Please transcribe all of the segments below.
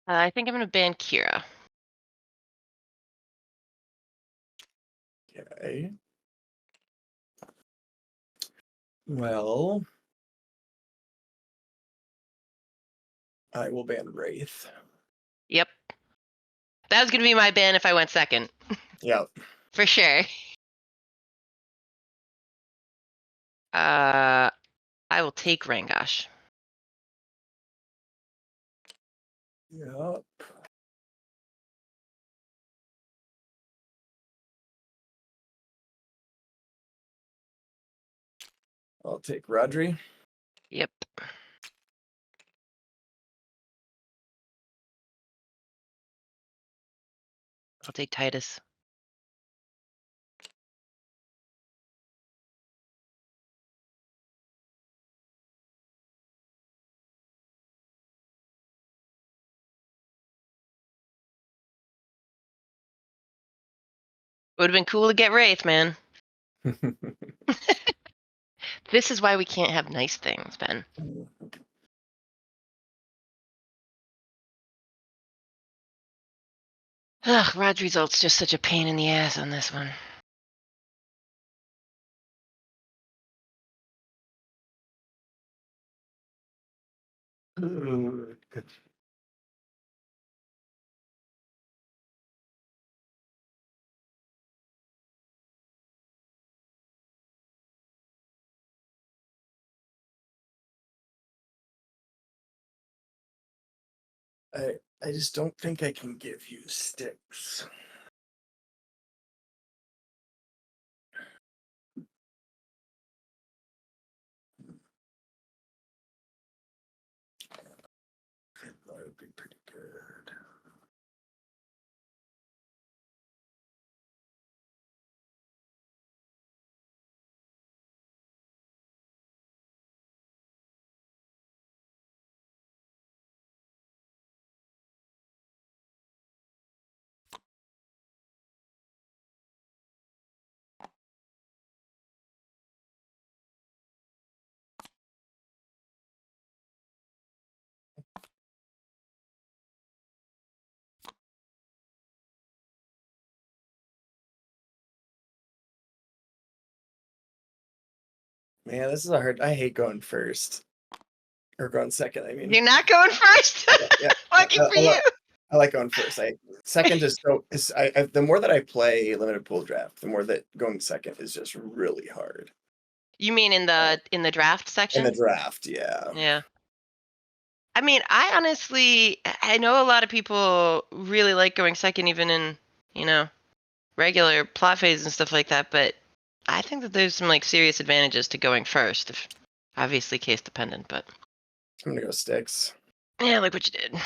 I think I'm going to ban Kira. Okay. Well, I will ban Wraith. Yep. That was going to be my ban if I went second. Yep. For sure. I will take Rangosh. Yep. I'll take Rhodri. Yep. I'll take Titus. Would have been cool to get Wraith, man. This is why we can't have nice things, Ben. Ugh, Rhodri's ult's just such a pain in the ass on this one. I just don't think I can give you Styx. That would be pretty good. Man, this is a hard. I hate going first. Or going second, I mean. You're not going first? Yeah. Lucky for you. I like going first. Second is so the more that I play limited pool draft, the more that going second is just really hard. You mean in the draft section? In the draft, yeah. Yeah. I mean, I know a lot of people really like going second even in, regular plot phase and stuff like that, but I think that there's some serious advantages to going first, if obviously case dependent, but I'm gonna go Styx. yeah, like what you did.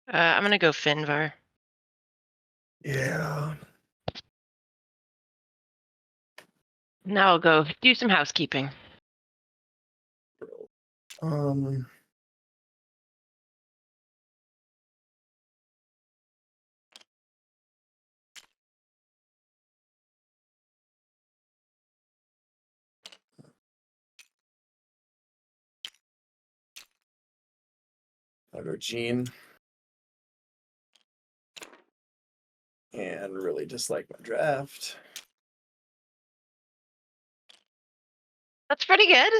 I'm gonna go Finvarr. Yeah. Now I'll go do some housekeeping. I'll go Jeen. And really dislike my draft. That's pretty good.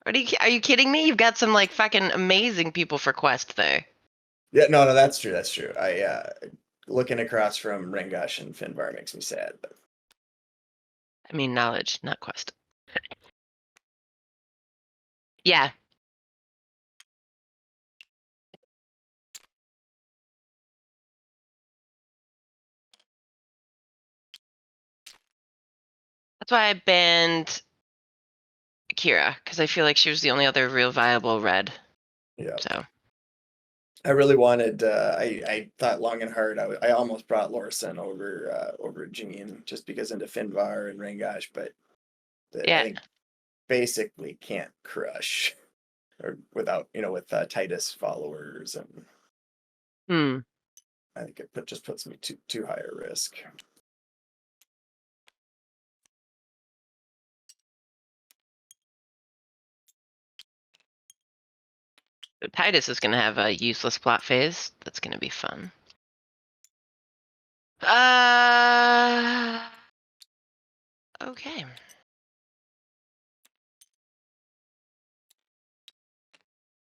Are you kidding me? You've got some like fucking amazing people for Quest there. Yeah, no, that's true. That's true. I looking across from Rangosh and Finvarr makes me sad. But I mean, knowledge, not Quest. Yeah. That's why I banned Kira, because I feel like she was the only other real viable red. yeah, So I really wanted. I thought long and hard. I almost brought Lorson over Jeen just because into Finvarr and Rangosh, but I yeah. think basically can't crush or without with Titus followers, and Hmm. I think it just puts me too high a risk. So Titus is gonna have a useless plot phase. That's gonna be fun. Okay.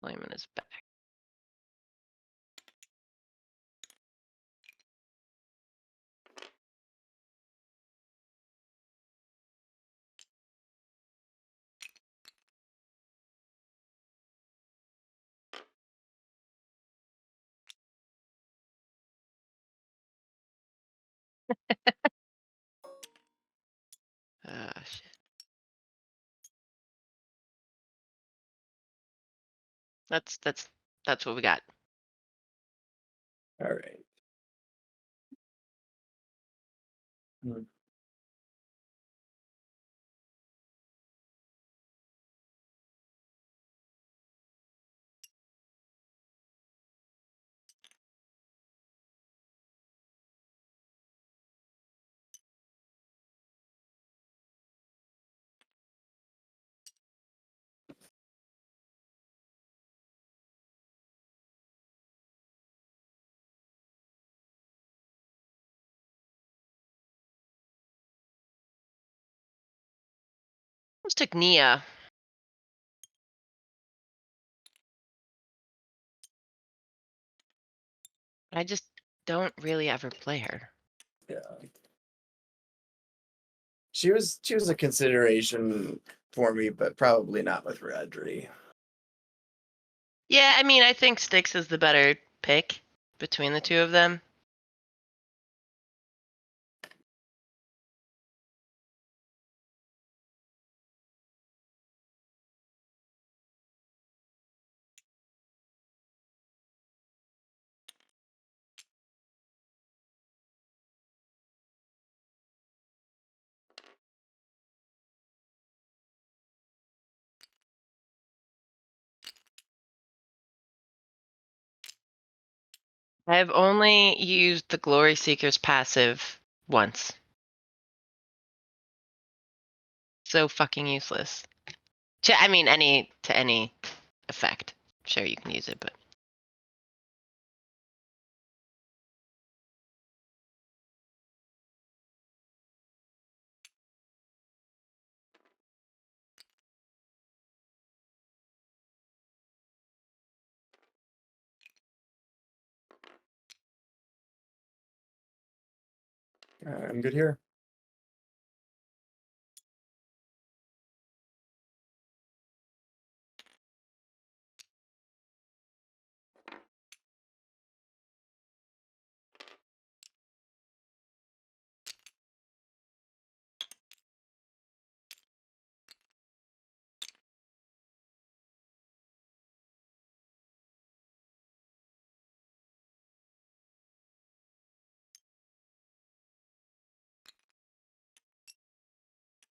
Lyman is back. Shit. That's what we got. All right. Hmm. Let's take Nia. I just don't really ever play her. Yeah. She was a consideration for me, but probably not with Rhodri. Yeah, I mean, I think Styx is the better pick between the two of them. I've only used the Glory Seeker's passive once. So fucking useless. I mean, to any effect. Sure, you can use it, but I'm good here.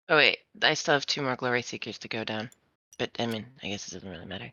oh wait, I still have 2 more Glory Seekers to go down. But I mean, I guess it doesn't really matter.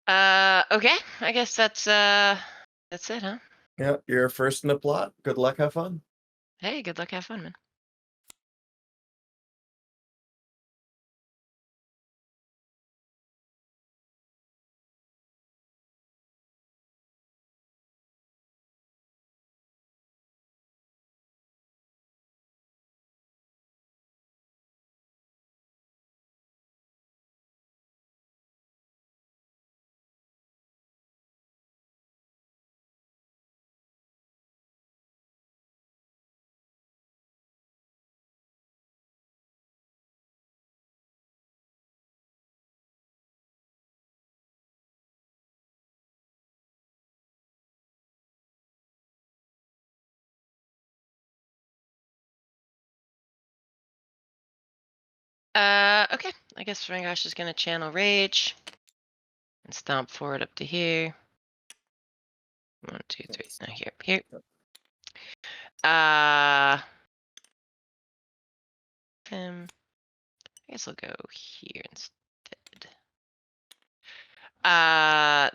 Okay. I guess that's it, huh? Yeah, you're first in the plot. Good luck, have fun. Hey, good luck, have fun, man. Okay. I guess Rangosh is gonna channel Rage and stomp forward up to here. 1, 2, 3. Yes. Now here. I guess I'll go here instead.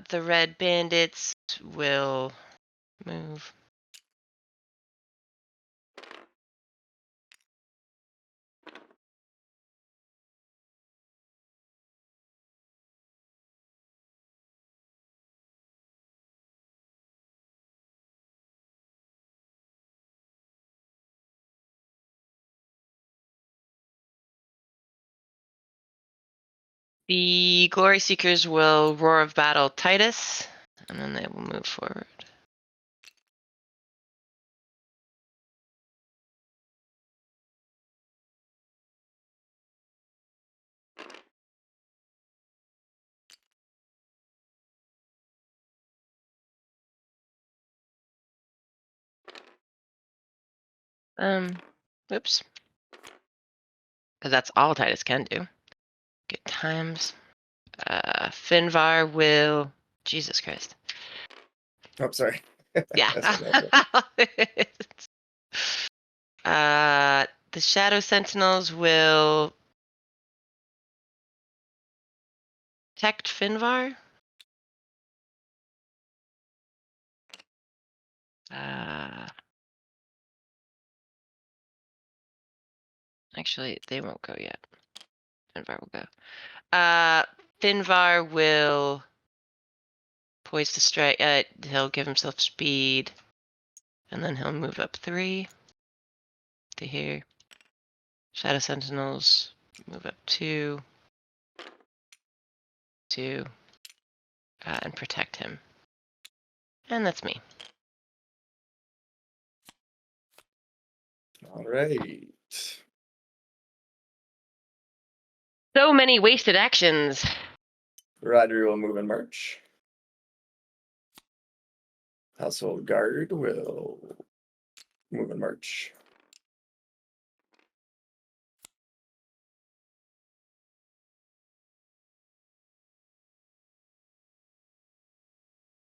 The red bandits will move. The Glory Seekers will Roar of Battle Titus, and then they will move forward. Oops. Because that's all Titus can do. Good times. Finvarr will... Jesus Christ. Oh, sorry. Yeah. That's what The Shadow Sentinels will protect Finvarr. Actually, they won't go yet. Finvarr will go. Finvarr will poise to strike. He'll give himself speed, and then he'll move up 3 to here. Shadow Sentinels move up 2, and protect him. And that's me. All right. So many wasted actions. Rhodri will move and march. Household Guard will move and march.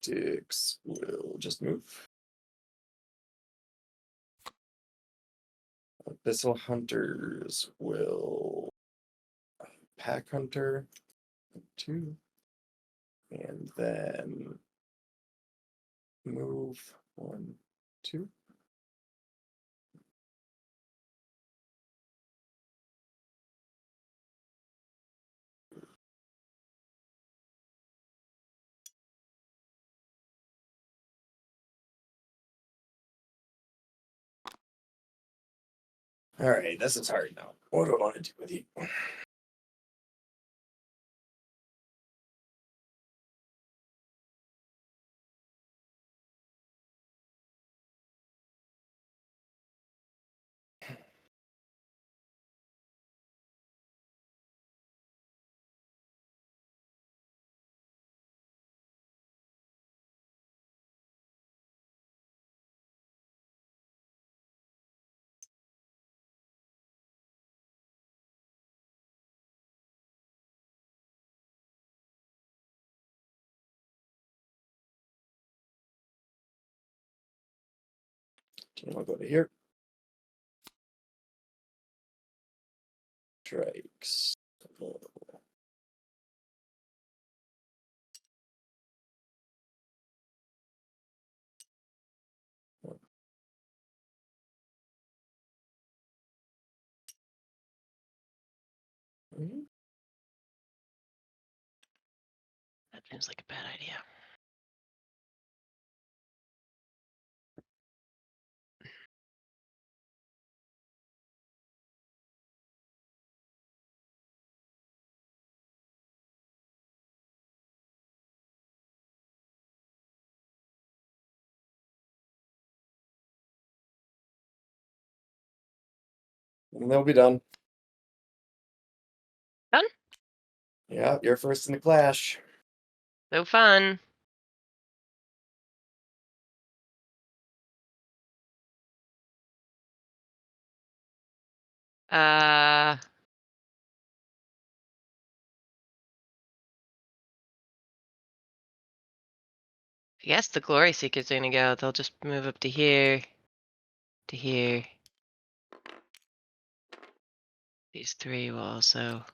Styx will just move. Abyssal Hunters will Pack Hunter 2. And then move 1, 2. All right, this is hard now. What do I want to do with you? I'll go to here. Strikes. Mhm. That seems like a bad idea. And they'll be done. Done? Yeah, you're first in the clash. So fun. I guess the Glory Seekers are gonna go. They'll just move up to here. To here. These three will also.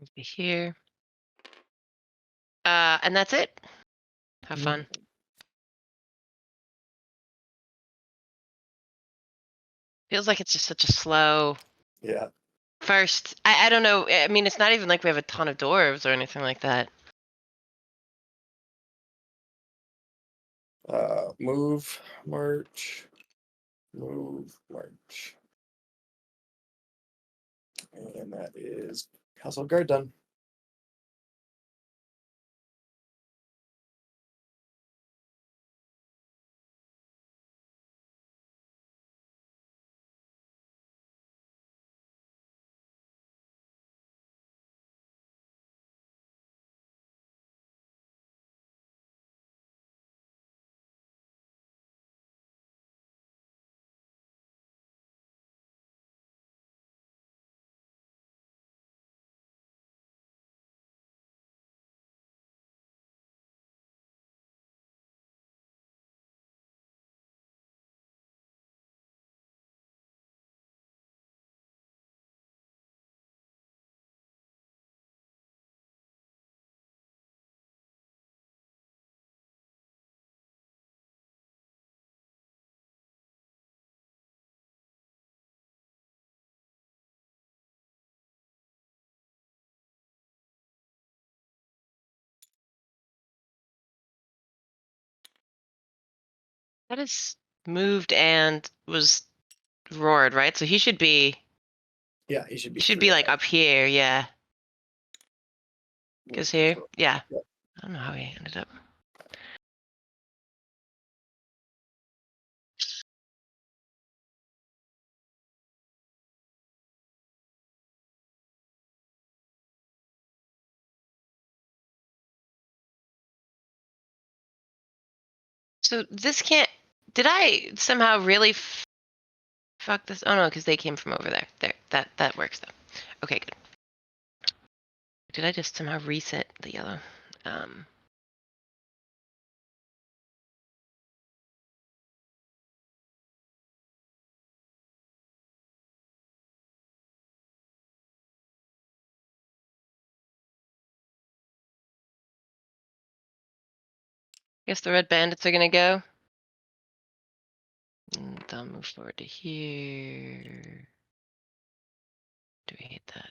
Move to here. And that's it. Have fun. Mhm. Feels like it's just such a slow Yeah. first. I don't know. I mean, it's not even like we have a ton of dwarves or anything like that. Move, march, move, march. And that is household guard done. That is moved and was roared, right? So he should be. Yeah, he should He be should 3 be like ahead. up here, yeah. Goes here, yeah. Yep. I don't know how he ended up. So this can't. Did I somehow really fuck this? Oh no, because they came from over there. There, that works though. Okay, good. Did I just somehow reset the yellow? Um. Guess the red bandits are gonna go. And they'll move forward to here. Do we hate that?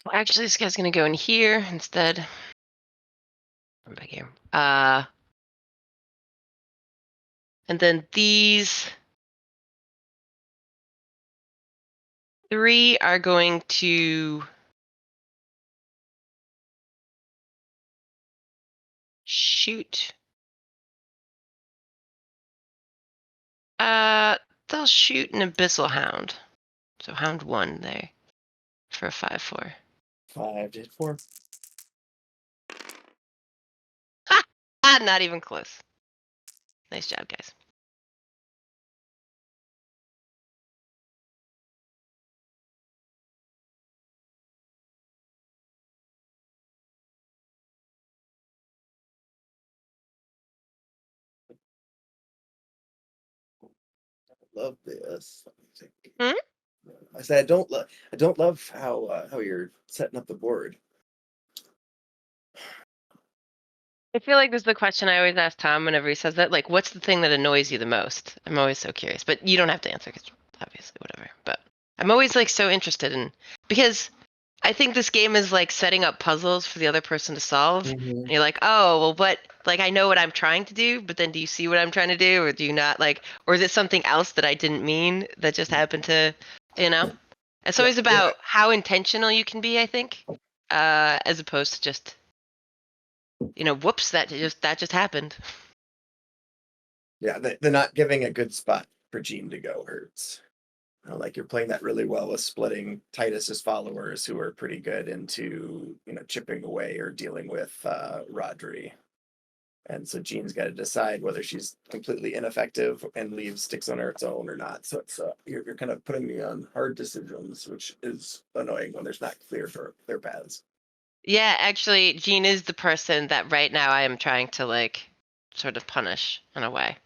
Well, actually, this guy's gonna go in here instead. I'm back here. And then these 3 are going to shoot. They'll shoot an Abyssal Hound. So Hound 1 there for a 5/4. 5 to hit 4. Not even close. Nice job, guys. Love this. Hmm? I said I don't love how you're setting up the board. I feel like this is the question I always ask Tom whenever he says that. Like, what's the thing that annoys you the most? I'm always so curious, but you don't have to answer because obviously, whatever. But I'm always like so interested in because I think this game is like setting up puzzles for the other person to solve. Mm-hmm. And you're like, oh, well, what? Like, I know what I'm trying to do, but then do you see what I'm trying to do, or do you not? Like, or is it something else that I didn't mean that just happened to, you know? It's Yeah, always about how intentional you can be, I think, as opposed to just, whoops, that just happened. yeah. The not giving a good spot for Jeen to go hurts. Like you're playing that really well with splitting Titus's followers, who are pretty good into chipping away or dealing with Rhodri. And so Jeen's got to decide whether she's completely ineffective and leaves Styx on its own or not. So it's you're kind of putting me on hard decisions, which is annoying when there's not clear their paths. Yeah, actually, Jeen is the person that right now I am trying to like sort of punish in a way.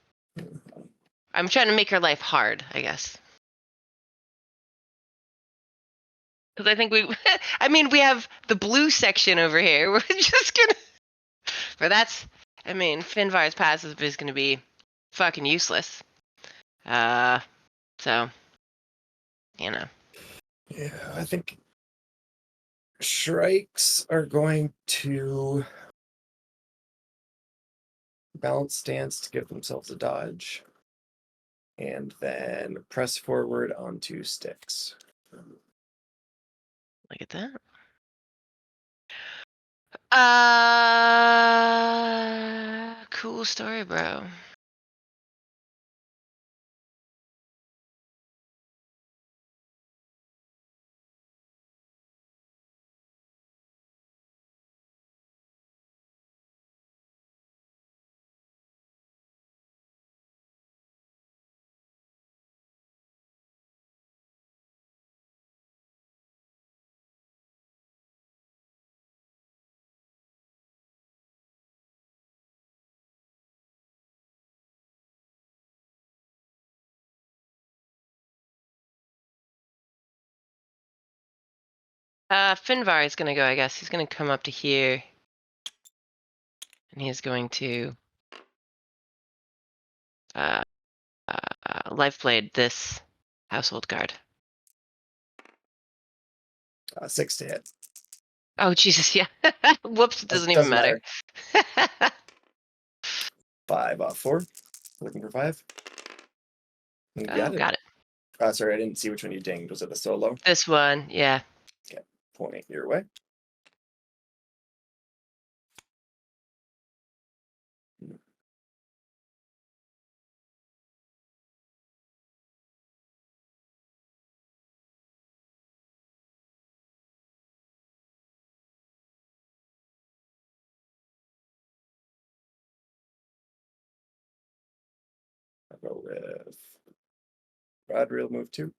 I'm trying to make her life hard, I guess. Because I think I mean, we have the blue section over here. We're just gonna, but I mean, Finvarr's passive is gonna be fucking useless. So, Yeah, I think Shrikes are going to balance stance to give themselves a dodge, and then press forward onto Styx. look at that. Cool story, bro. Finvarr is gonna go, I guess. He's gonna come up to here. And he's going to Lifeblade this household guard. 6 to hit. Oh, Jesus, yeah. Whoops, it doesn't even Doesn't matter. 5 off 4. Looking for 5. You got it. Got it. Sorry, I didn't see which one you dinged. Was it the solo? This one, yeah. Okay, point your way. I'll go with Rhodri will move 2.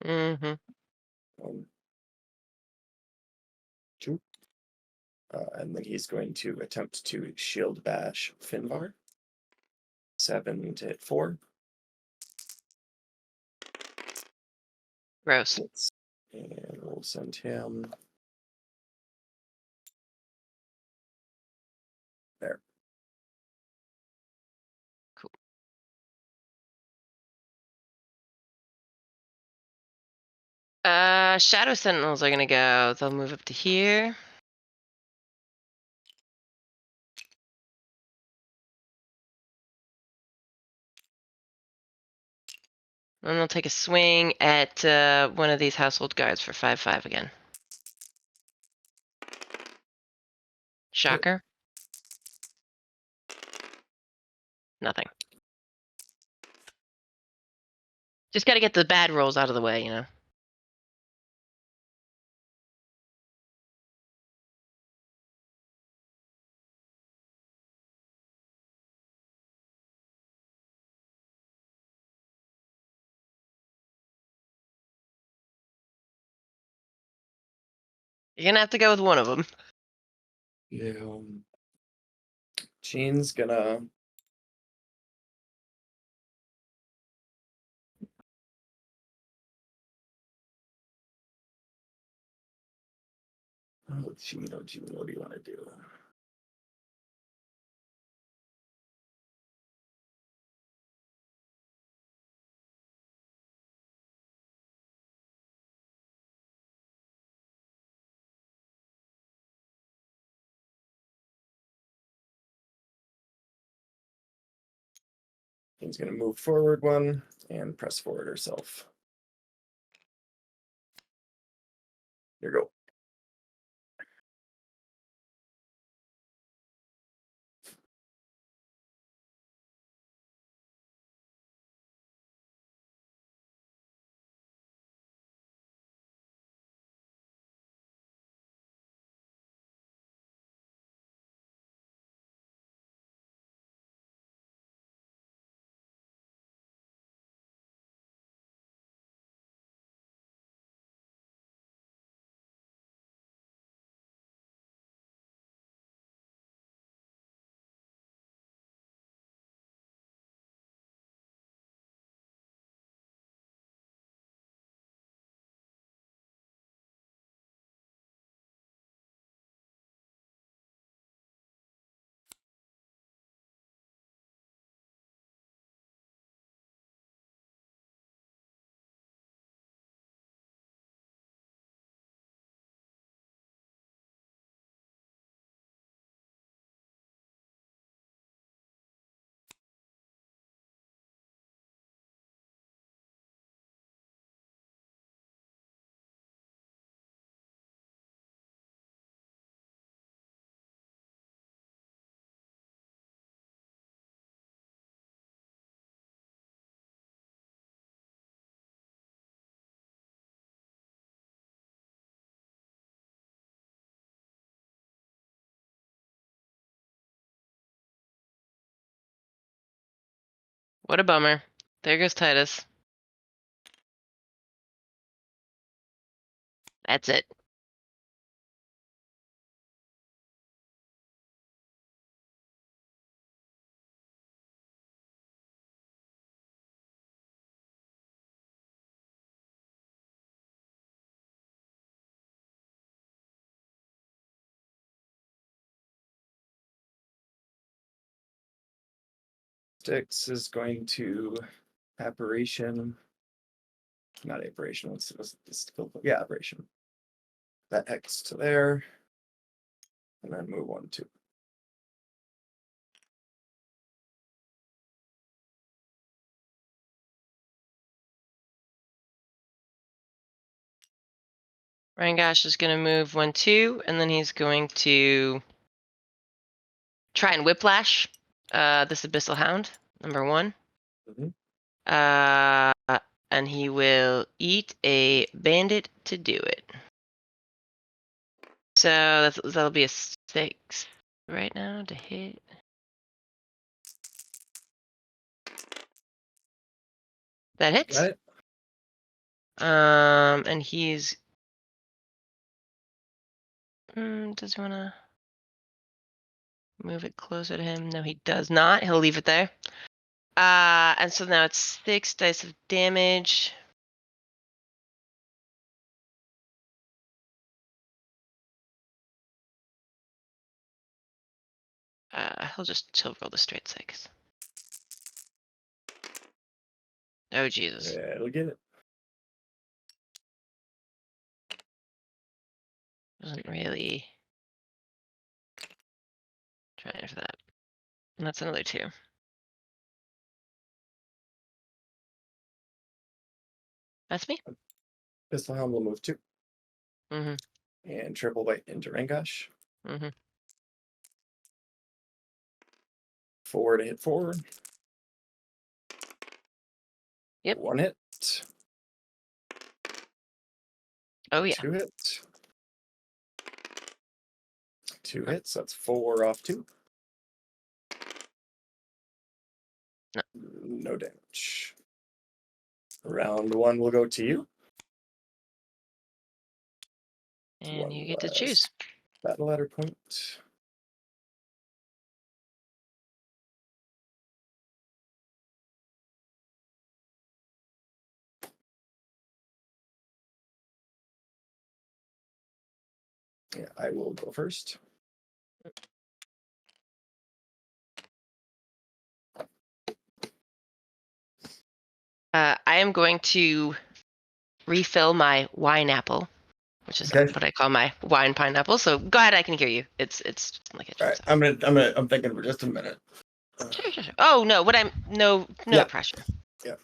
Mm-hmm. 1, 2. And then he's going to attempt to shield bash Finvarr. 7 to hit 4. Gross. And we'll send him there. Cool. Shadow Sentinels are gonna go. They'll move up to here. And I'll take a swing at one of these household guards for 5/5 again. Shocker. Nothing. Just got to get the bad rolls out of the way, you know. You're gonna have to go with one of them. Yeah. Jeen's gonna. Oh, Jeen, what do you want to do? Jeen's gonna move forward one and press forward herself. Here you go. What a bummer. There goes Titus. That's it. Styx is going to apparition. Not apparition. What's this? Yeah, apparition. That X to there, and then move 1, 2. Rangosh is going to move 1, 2, and then he's going to try and whiplash this Abyssal Hound, number 1. Mm-hmm. And he will eat a bandit to do it. So that'll be a 6 right now to hit. That hits. Got it. And he's. Does he want to move it closer to him? No, he does not. He'll leave it there. And so now it's 6 dice of damage. He'll roll the straight 6. Oh Jesus. Yeah, it'll get it. Wasn't really trying for that. And that's another 2. That's me. Pistol Helm will move 2. Mm-hmm. And triple bite into Rangosh. Mm-hmm. 4 to hit 4. Yep. 1 hit. Oh yeah. 2 hit. 2 hits. That's 4 off 2. No damage. Round 1 will go to you. And you One get to last choose. battle ladder point. Yeah, I will go first. I am going to refill my wine apple, which is Okay. what I call my wine pineapple. So go ahead, I can hear you. It's in the kitchen. All right. So. I'm thinking for just a minute. Sure. Oh no, no Yeah. pressure. Yeah.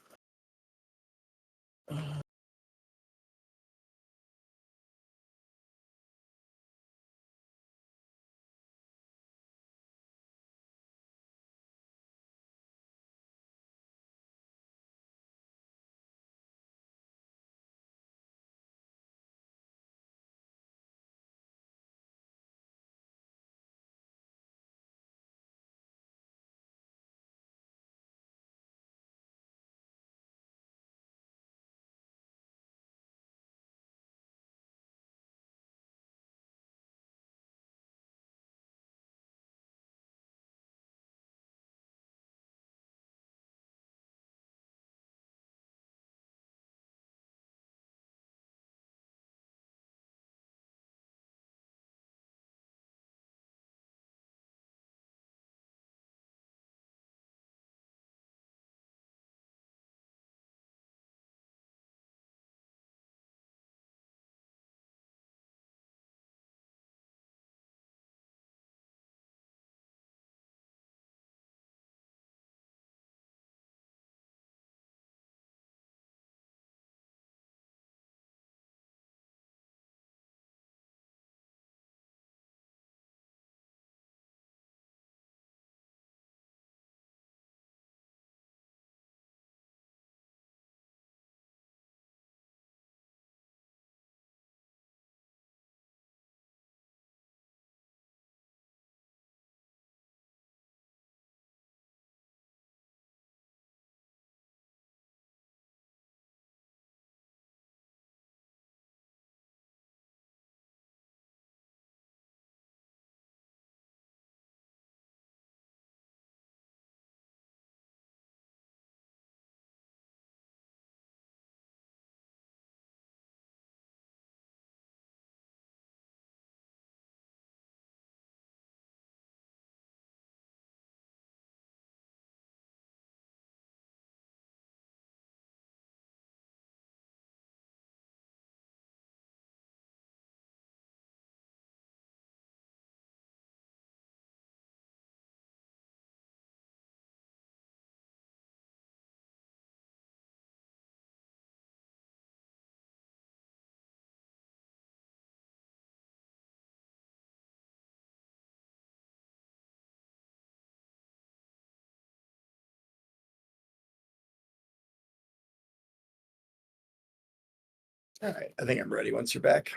All right. I think I'm ready once you're back.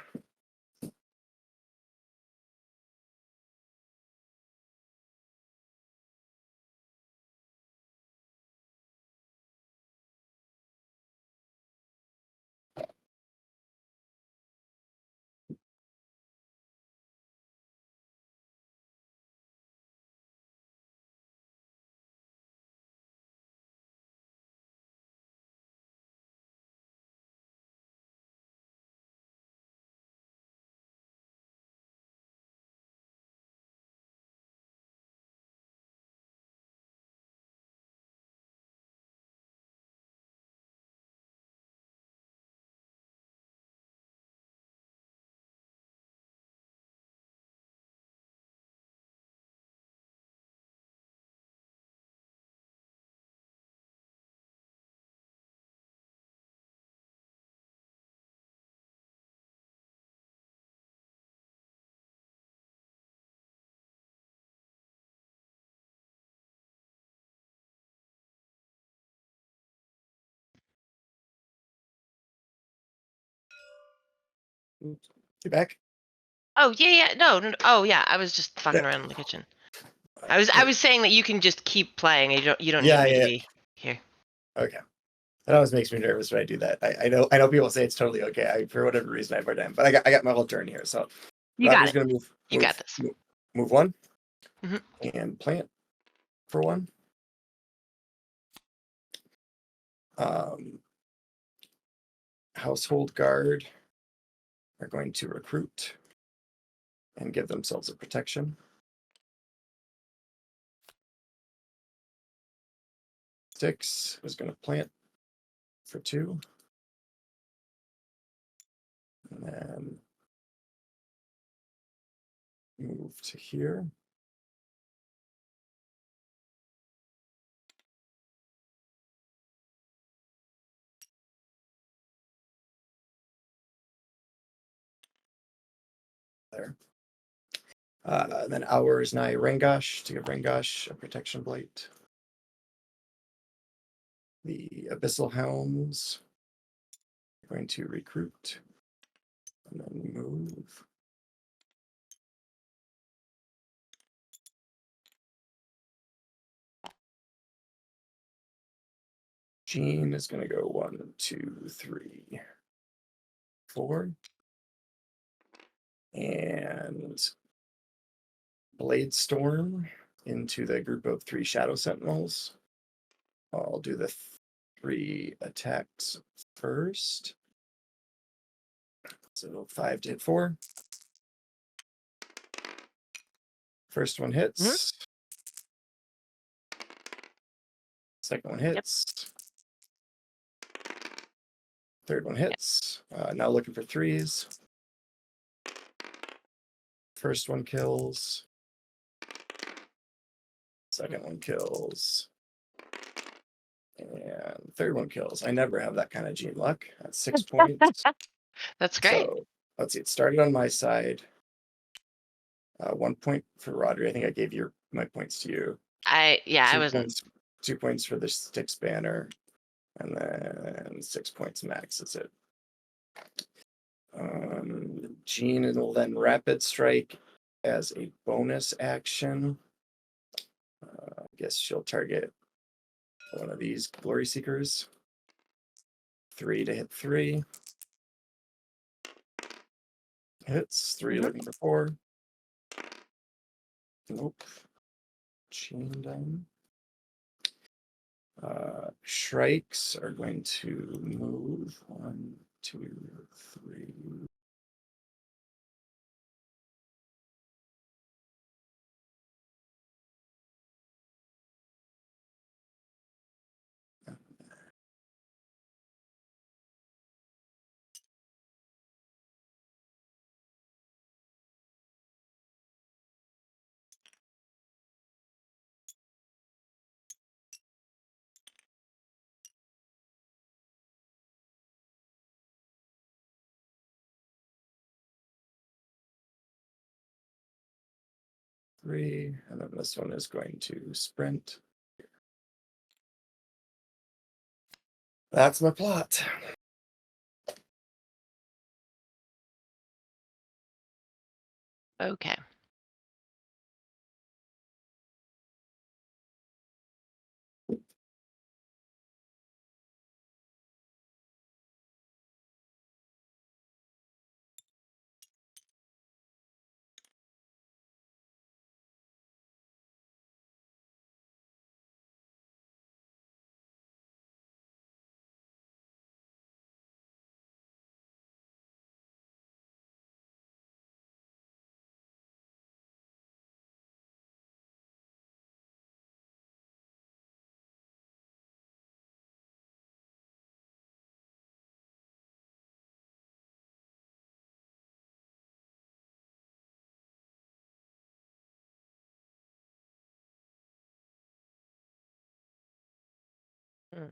You back? Oh yeah. No. Oh yeah. I was just fucking Yeah. around in the kitchen. I was saying that you can just keep playing. You don't need Yeah, me to yeah. be here. Okay. That always makes me nervous when I do that. I know people say it's totally okay. For whatever reason I have a hard time. But I got my whole turn here. So You got Rogers it. gonna You got this. move one Mhm. and plant for one. Household guard are going to recruit and give themselves a protection. Styx is going to plant for two. And then move to here. There. Then ours nigh Rangosh to give Rangosh a protection blight. The Abyssal Hounds are going to recruit and then move. Jeen is going to go 1, 2, 3, 4. And Blade Storm into the group of 3 Shadow Sentinels. I'll do the 3 attacks first. So 5 to hit 4. First one hits. Second one hits. Third one hits. Now looking for 3s. First one kills. Second one kills. And third one kills. I never have that kind of Jeen luck. That's 6 points. That's great. So let's see. It started on my side. 1 point for Rhodri. I think I gave my points to you. I 2 wasn't. points. 2 points for the Styx banner, and then 6 points max. That's it. Jeen will then rapid strike as a bonus action. I guess she'll target one of these Glory Seekers. 3 to hit 3. Hits 3, looking for 4. Nope. Jeen done. Shrikes are going to move 1, 2, 3. And then this one is going to sprint. That's my plot. Okay. Hmm.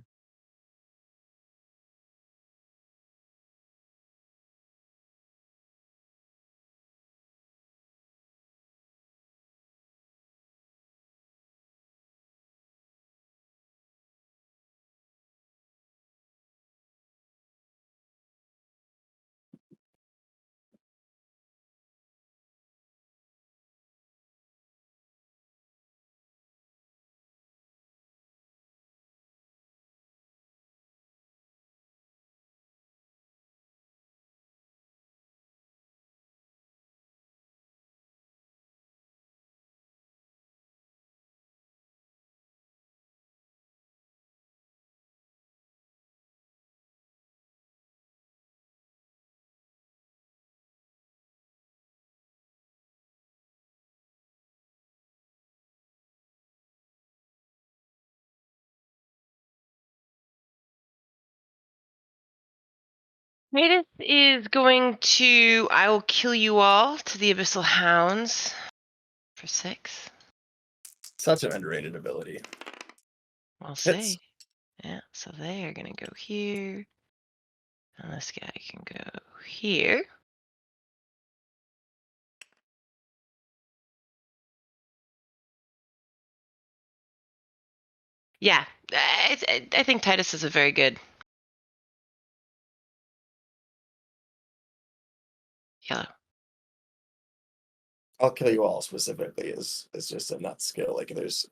Titus is going to. I will kill you all to the Abyssal Hounds for 6. Such an underrated ability. We'll Hits. see. Yeah, so they are going to go here. And this guy can go here. Yeah, I think Titus is a very good yellow. I'll kill you all specifically is just a nut skill. Like there's,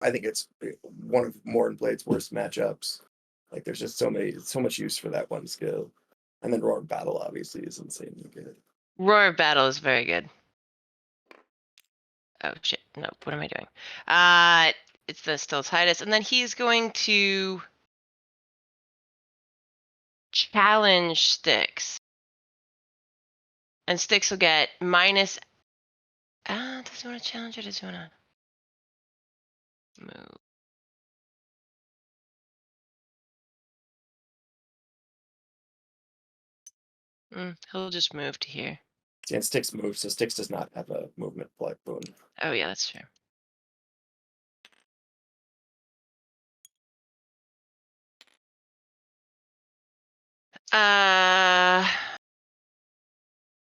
I think it's one of Morn Blade's worst matchups. Like there's just so much use for that one skill, and then Roar of Battle obviously is insanely good. Roar of Battle is very good. Oh shit! No, what am I doing? It's the still Titus, and then he's going to challenge Styx, and Styx will get minus. Does he want to challenge it? Does he want to move? He'll just move to here. And Styx moves, so Styx does not have a movement block boon. Oh yeah, that's true.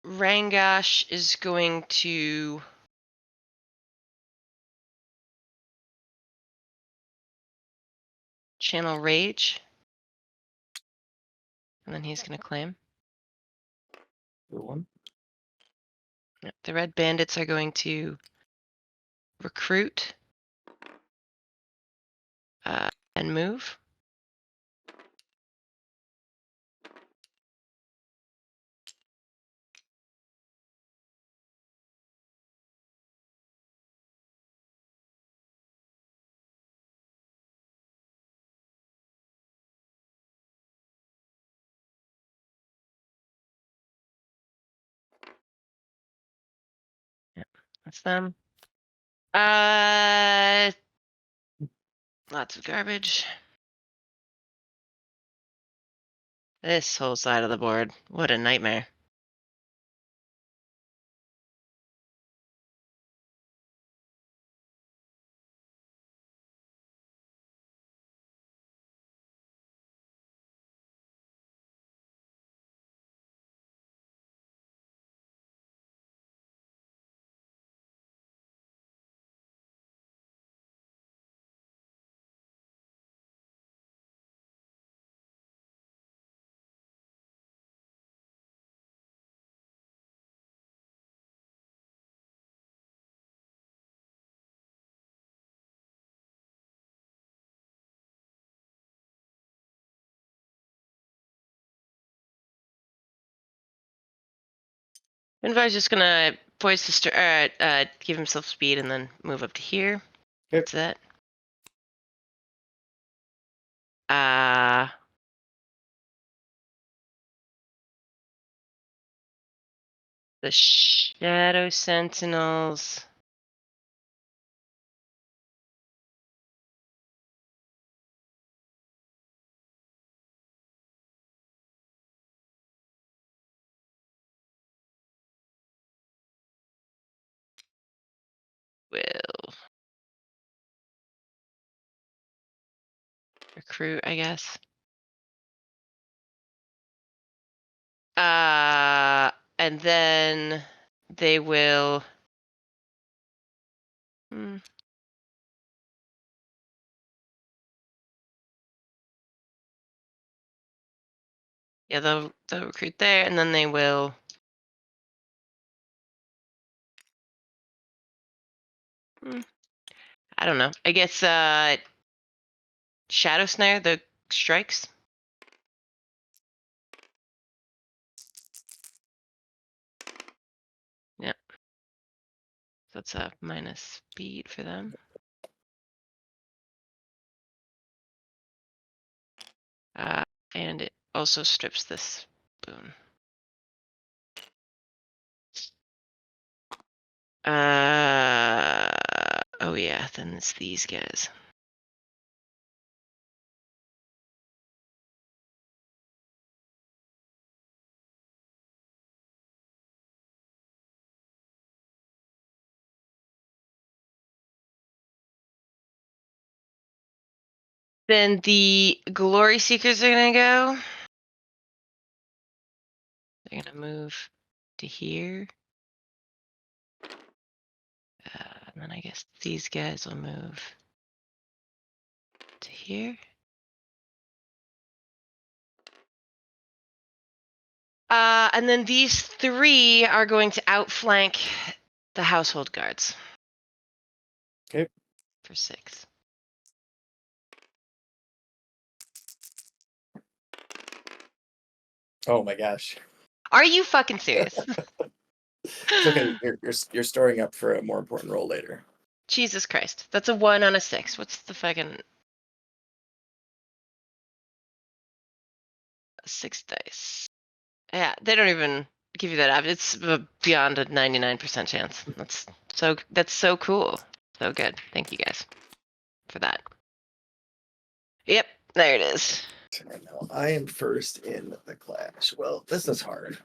Rangosh is going to channel Rage, and then he's going to claim. Blue one. Yep, the red bandits are going to recruit and move. Yep, that's them. Lots of garbage. This whole side of the board, what a nightmare. Finvarr's just gonna poise to give himself speed and then move up to here. Okay. That's it. The Shadow Sentinels. Will recruit, I guess. And then they will. Yeah, they'll recruit there, and then they will. I don't know. I guess Shadow Snare the strikes. Yep. That's a minus speed for them. And it also strips this boon. Oh yeah, then it's these guys. Then the Glory Seekers are gonna go. They're gonna move to here. And then I guess these guys will move to here. And then these three are going to outflank the household guards. Okay. For 6. Oh my gosh. Are you fucking serious? It's okay. You're storing up for a more important role later. Jesus Christ. That's a 1 on a 6. What's the fucking 6 dice? Yeah, they don't even give you that option. It's beyond a 99% chance. That's so cool. So good. Thank you guys for that. Yep, there it is. And now I am first in the clash. Well, this is hard.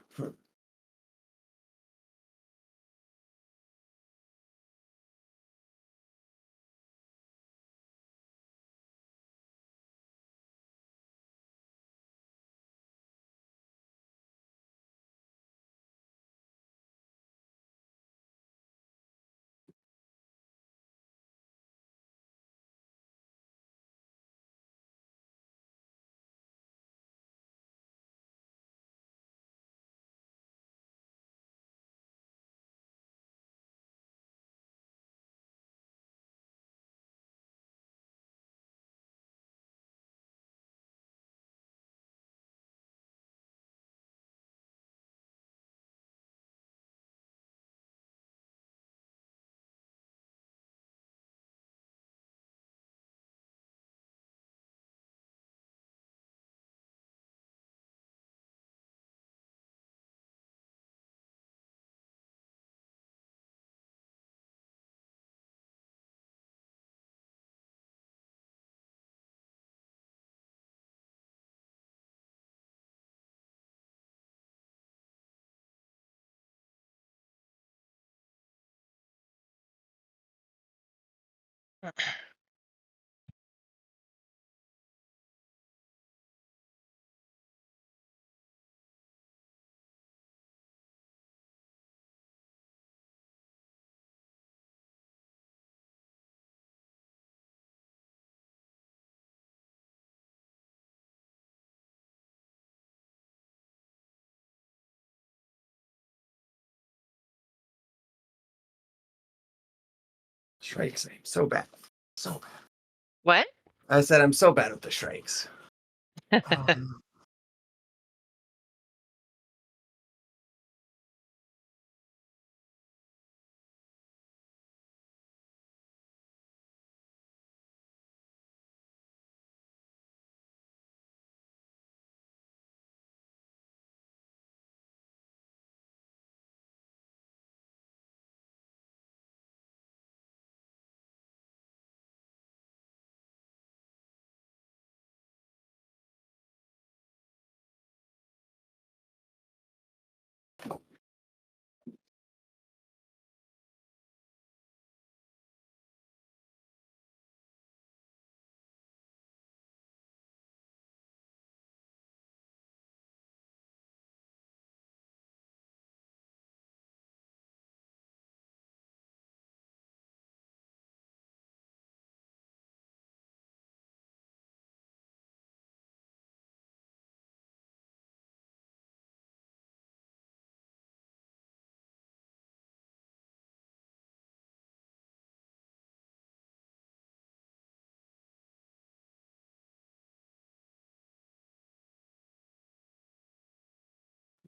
Shrikes, I'm so bad. So bad. What? I said I'm so bad with the shrikes. Um,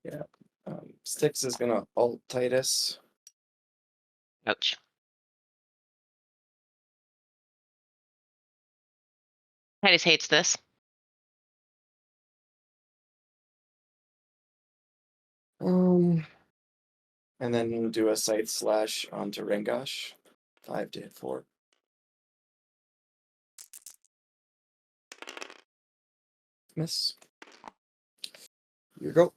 yeah. Styx is gonna ult Titus. Ouch. Titus hates this. And then do a sight slash onto Rangosh. 5 to hit 4. Miss. You go.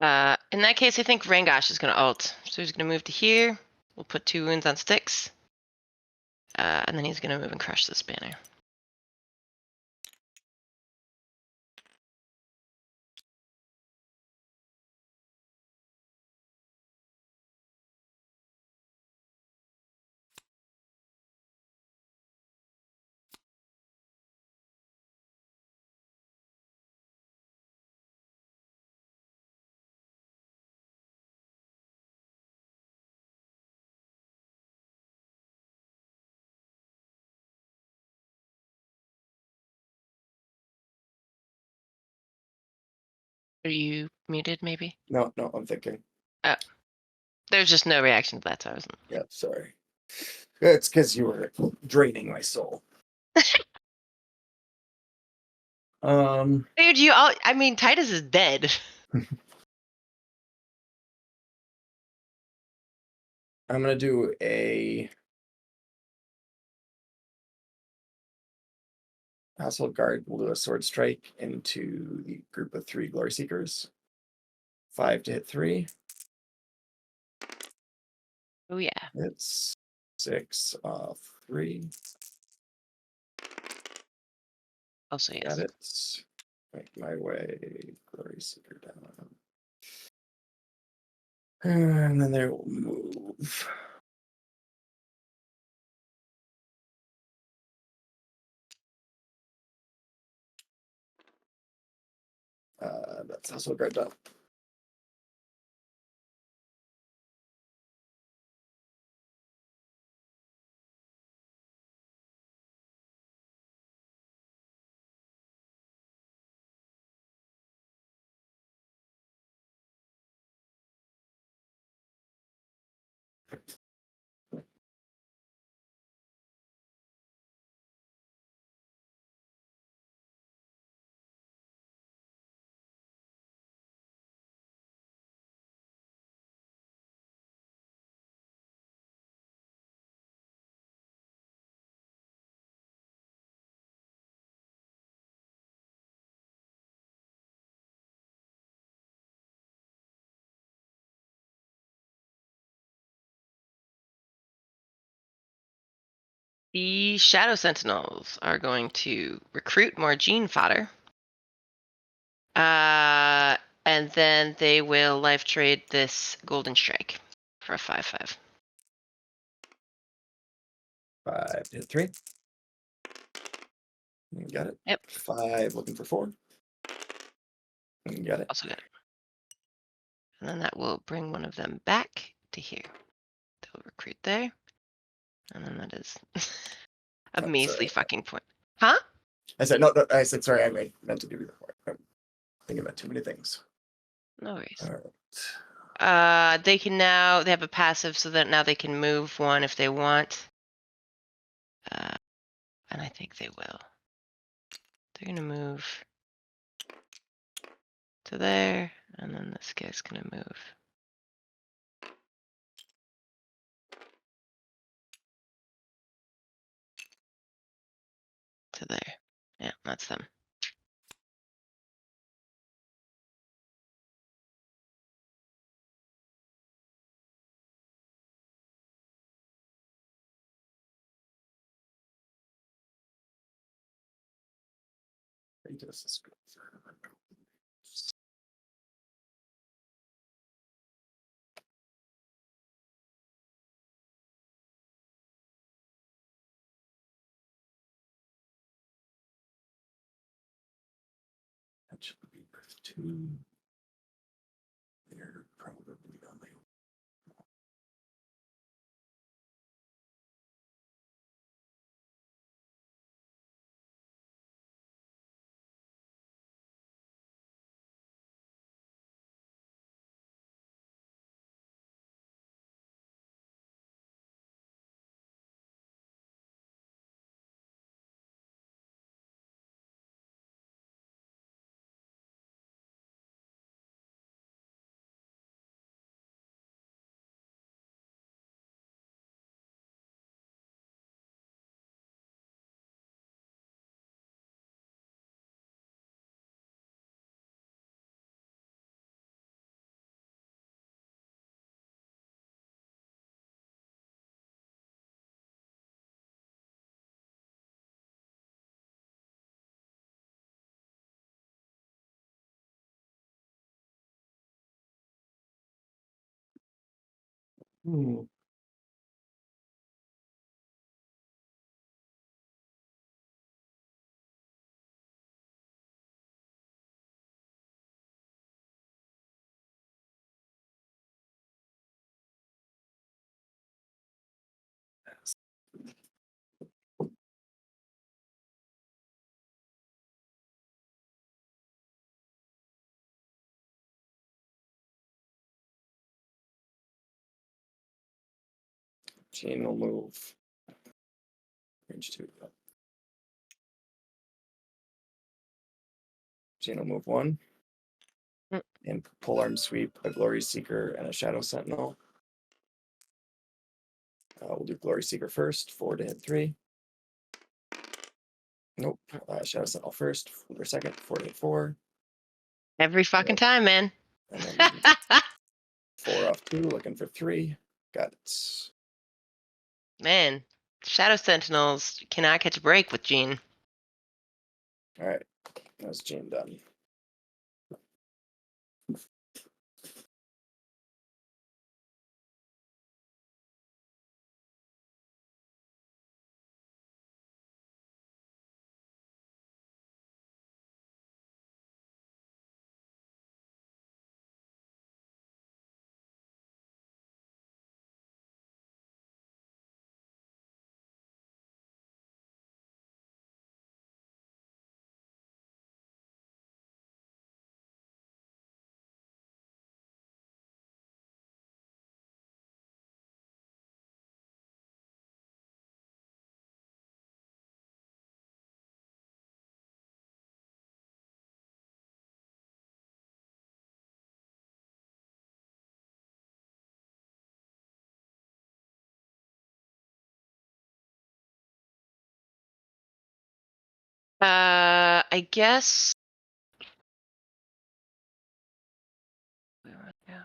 In that case, I think Rangosh is going to ult. So he's going to move to here. We'll put 2 wounds on Styx. And then he's going to move and crush this banner. Are you muted, maybe? No, I'm thinking. Oh. There's just no reaction to that, so I wasn't. Yeah, sorry. It's because you were draining my soul. Dude, I mean, Titus is dead. I'm gonna do a household guard. We'll do a sword strike into the group of 3 glory seekers. 5 to hit 3. Oh, yeah. It's 6 off 3. Also, yes. Got it. Make my way. Glory seeker down. And then they will move. That's also a guard done. The Shadow Sentinels are going to recruit more Jeen fodder. And then they will life trade this Golden Strike for a 5/5. 5 to hit 3. Got it. Yep. 5 looking for 4. Got it. Also got it. And then that will bring one of them back to here. They'll recruit there. And then that is a measly fucking point. Huh? I said no. I said sorry. I meant to give you the point. I'm thinking about too many things. No worries. All right. They have a passive so that now they can move 1 if they want. And I think they will. They're gonna move to there, and then this guy's gonna move to there. Yeah, that's them. Titus is good. That should be worth 2. They're probably on the Hmm. Jeen will move. Range 2. Jeen will move 1. And polearm sweep, a Glory Seeker, and a Shadow Sentinel. We'll do Glory Seeker first, 4 to hit 3. Nope. Shadow Sentinel first, or second, 4 to hit 4. Every fucking time, man. And then 4 off 2, looking for 3. Got it. Man, Shadow Sentinels cannot catch a break with Jeen. All right, that's Jeen done. I guess. Yeah.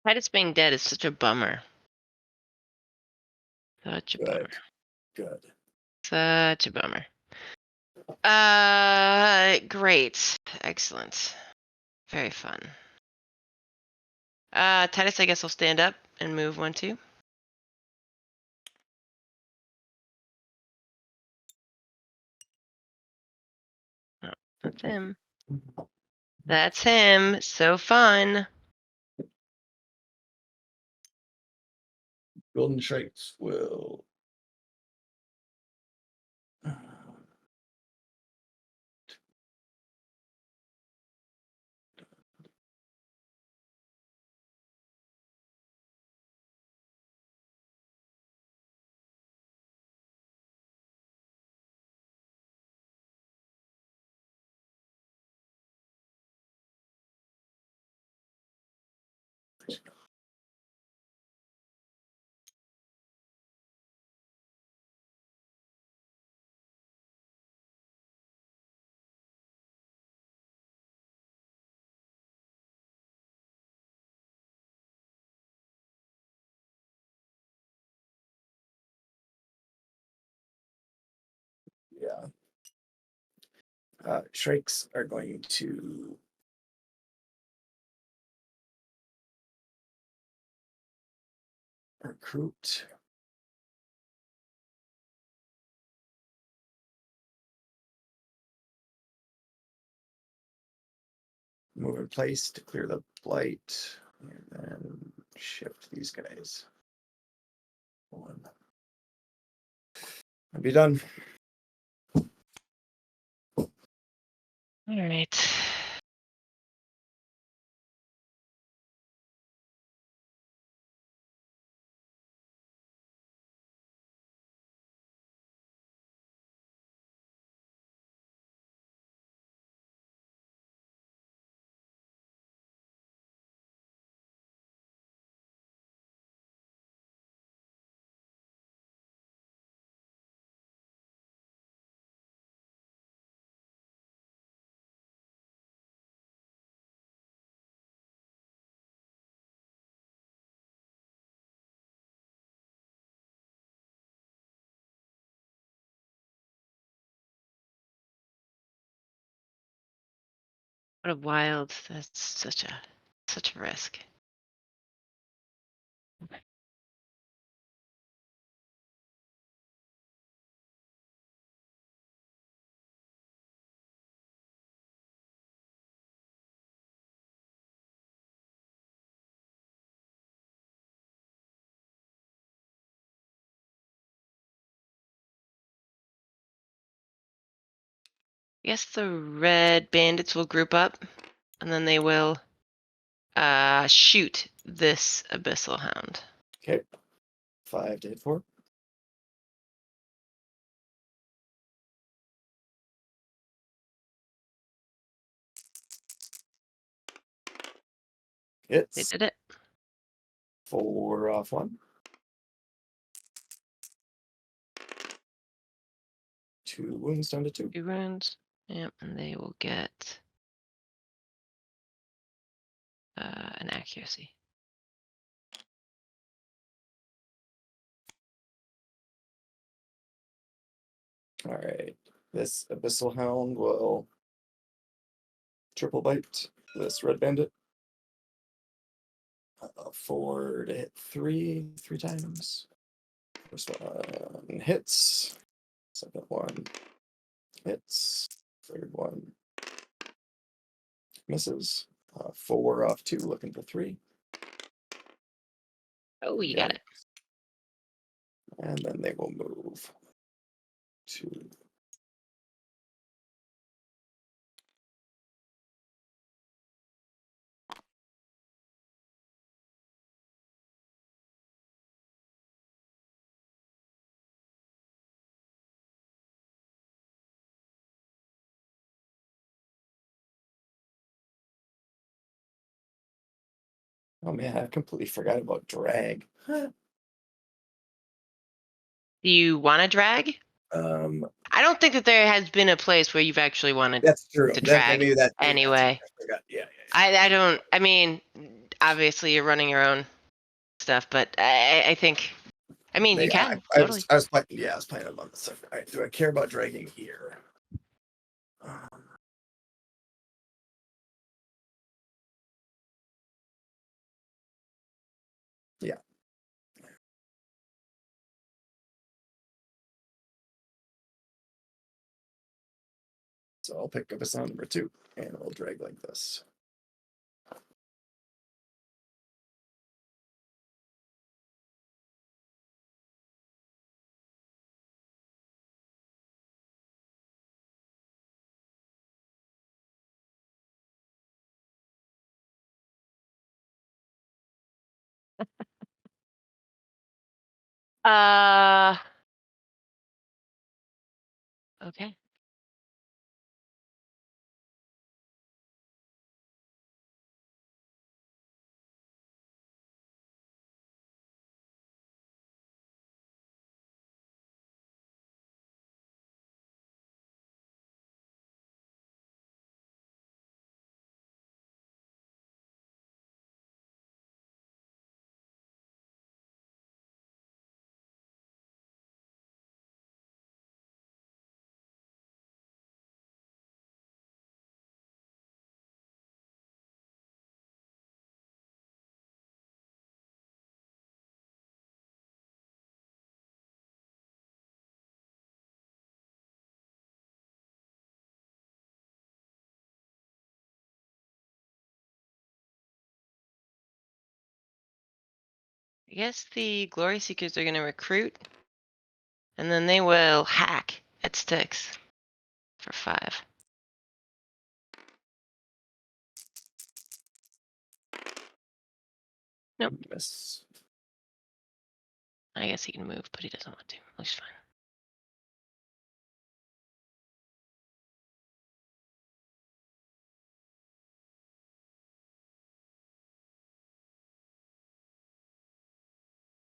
Titus being dead is such a bummer. Such a bummer. Good. Such a bummer. Great. Excellent. Very fun. Titus, I guess, will stand up and move 1, 2. Oh, that's him. That's him. So fun. Golden Shrikes will. Yeah. Shrikes are going to Recruit. Move in place to clear the blight, and then shift these guys. One. I'll be done. All right. What a wild. That's such a risk. I guess the red bandits will group up, and then they will shoot this abyssal hound. Okay. 5 to hit 4. They Hits. did it. 4 off 1. 2 wounds down to 2. 2 wounds. Yep, and they will get an accuracy. All right. This abyssal hound will triple bite this red bandit. 4 to hit 3 times. First one hits. Second one hits. Third one misses. 4 off 2, looking for 3. Oh, you got it. And then they will move to oh man, I completely forgot about drag. Do you want to drag? I don't think that there has been a place where you've actually wanted That's true. to drag Maybe that anyway. I forgot. Yeah. I don't. I mean, obviously you're running your own stuff, but I think. I mean, you can totally. I was playing. Yeah, I was playing about this. Do I care about dragging here? Yeah. So I'll pick up a sound number 2, and we'll drag like this. Okay. I guess the Glory Seekers are going to recruit, and then they will hack at Styx for 5. Nope. Miss. I guess he can move, but he doesn't want to. Looks fine.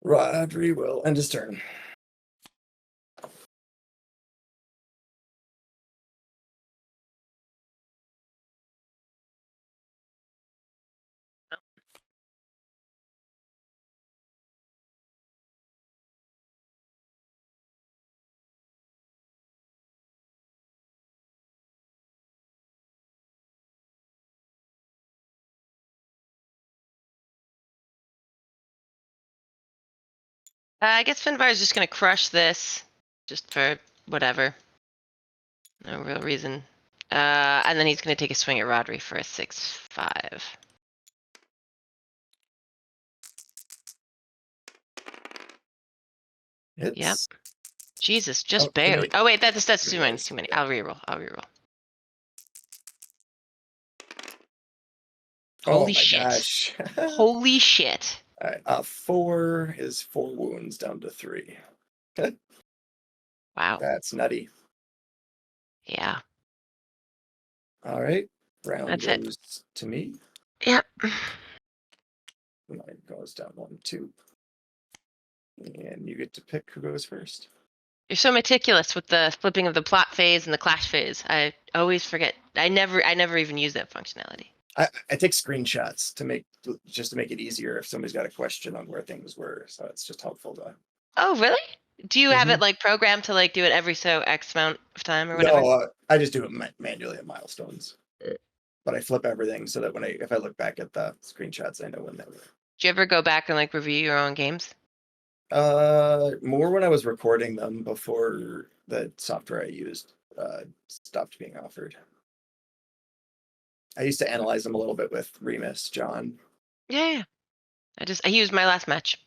Rhodri will end his turn. I guess Finvarr is just going to crush this, just for whatever. No real reason. And then he's going to take a swing at Rhodri for a 6-5. Hits. Yep. Jesus, just Oh, barely. Oh wait, that's too many. Yes, Too many. yeah. I'll reroll. Oh Holy my shit. gosh. Holy shit. All right. 4 is 4 wounds down to 3. Wow. That's nutty. Yeah. All right. Round That's it. goes to me. Yep. Mine goes down 1, 2. And you get to pick who goes first. You're so meticulous with the flipping of the plot phase and the clash phase. I always forget. I never even use that functionality. I take screenshots to make it easier if somebody's got a question on where things were. So it's just helpful to. Oh, really? Do you have it like programmed to like do it every so X amount of time or whatever? No, I just do it manually at milestones. But I flip everything so that if I look back at the screenshots, I know when they were. Do you ever go back and like review your own games? More when I was recording them before the software I used stopped being offered. I used to analyze them a little bit with Remus John. Yeah. I used my last match.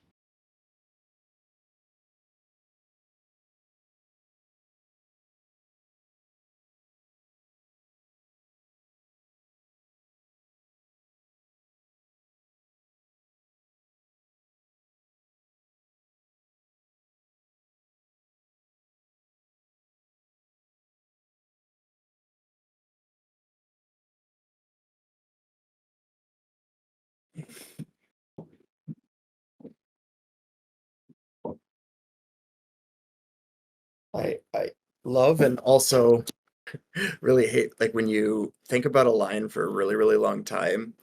I love and also really hate like when you think about a line for a really, really long time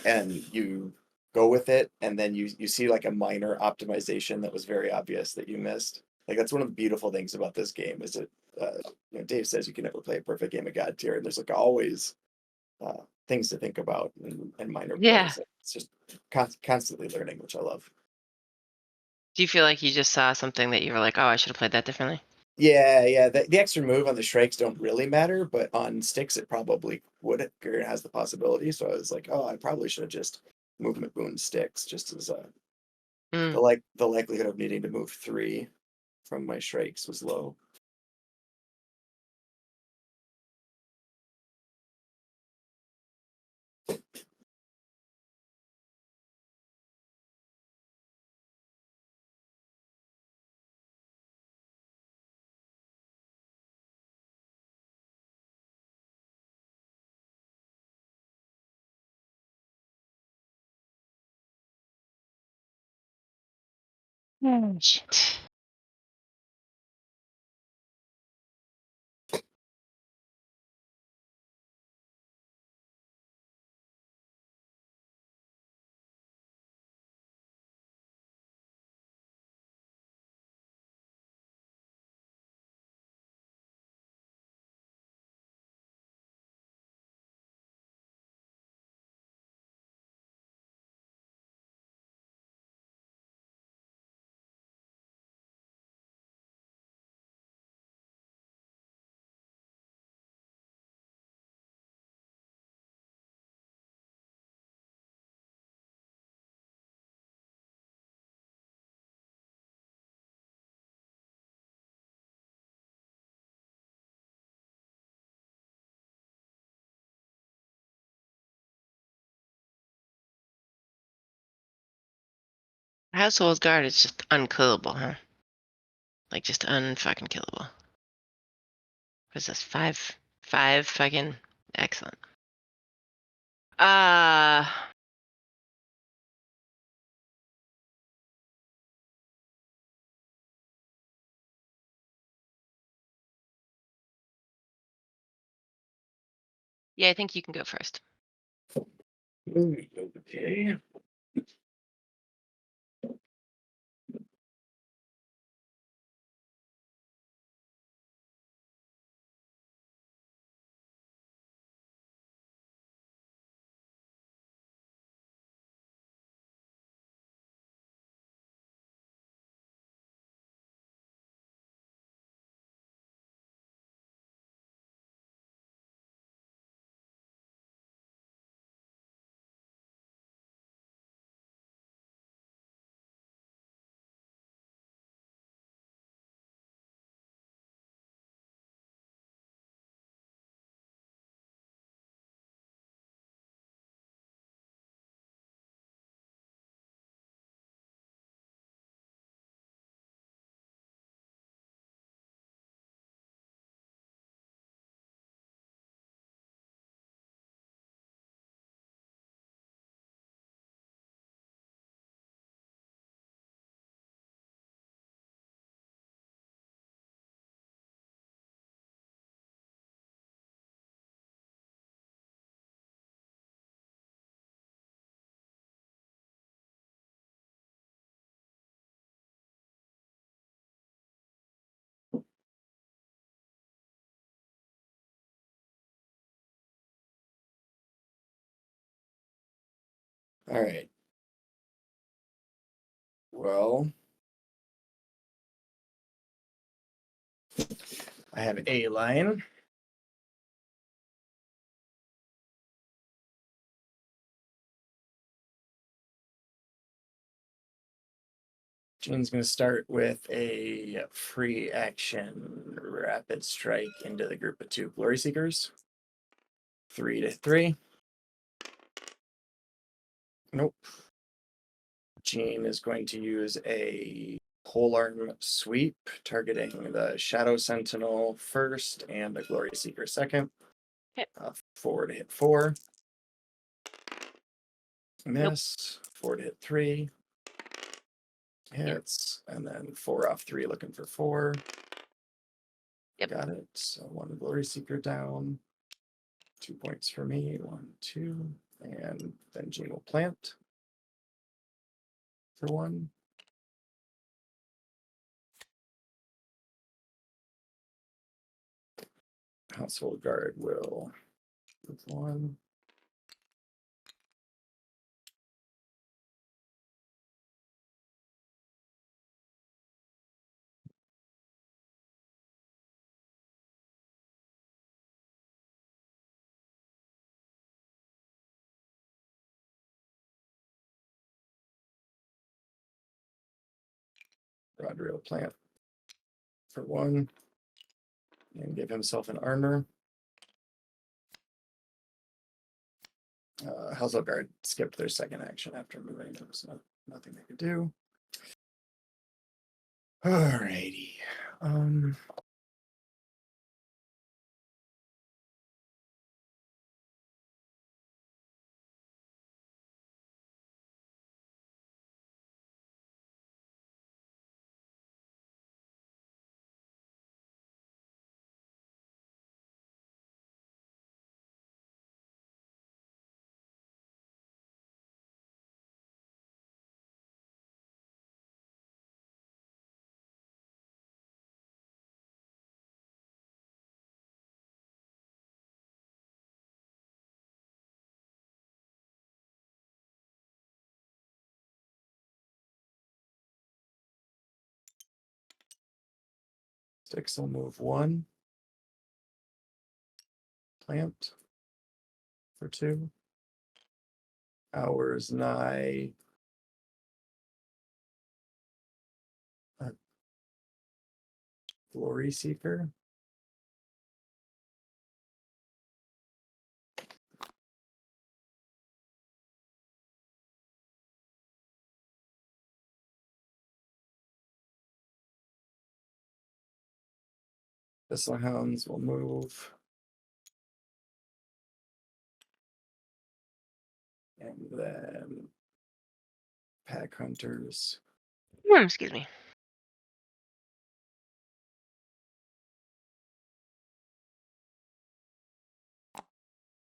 and you go with it and then you see like a minor optimization that was very obvious that you missed. Like that's one of the beautiful things about this game is that Dave says you can never play a perfect game of Godtear, and there's like always things to think about and minor Yeah. plays. It's just constantly learning, which I love. Do you feel like you just saw something that you were like, oh, I should have played that differently? Yeah. The extra move on the Shrikes don't really matter, but on Styx it probably would. It has the possibility. So I was like, oh, I probably should have just movement boon Styx, just as the likelihood of needing to move 3 from my Shrikes was low. Shit. Household Guard is just unkillable, huh? Like, just unfucking killable. What is this? Five fucking excellent. Uh yeah, I think you can go first. Okay. All right. Well, I have a line. Jeen's going to start with a free action rapid strike into the group of 2 Glory Seekers. 3 to 3. Nope. Jeen is going to use a polearm sweep, targeting the Shadow Sentinel first and the Glory Seeker second. Okay. 4 to hit 4. Miss. Nope. 4 to hit 3. Hits. And then 4 off 3, looking for 4. Yep. Got it. So 1 Glory Seeker down. 2 points for me. 1, 2. And then Jeen will plant for 1. Household Guard will move 1. Rhodri will plant for 1 and give himself an armor. Household Guard skipped their second action after moving. There was nothing they could do. Alrighty. Styx will move 1. Plant for 2. Hours nigh. Glory Seeker. Thistle Hounds will move. And then Pack Hunters. Excuse me.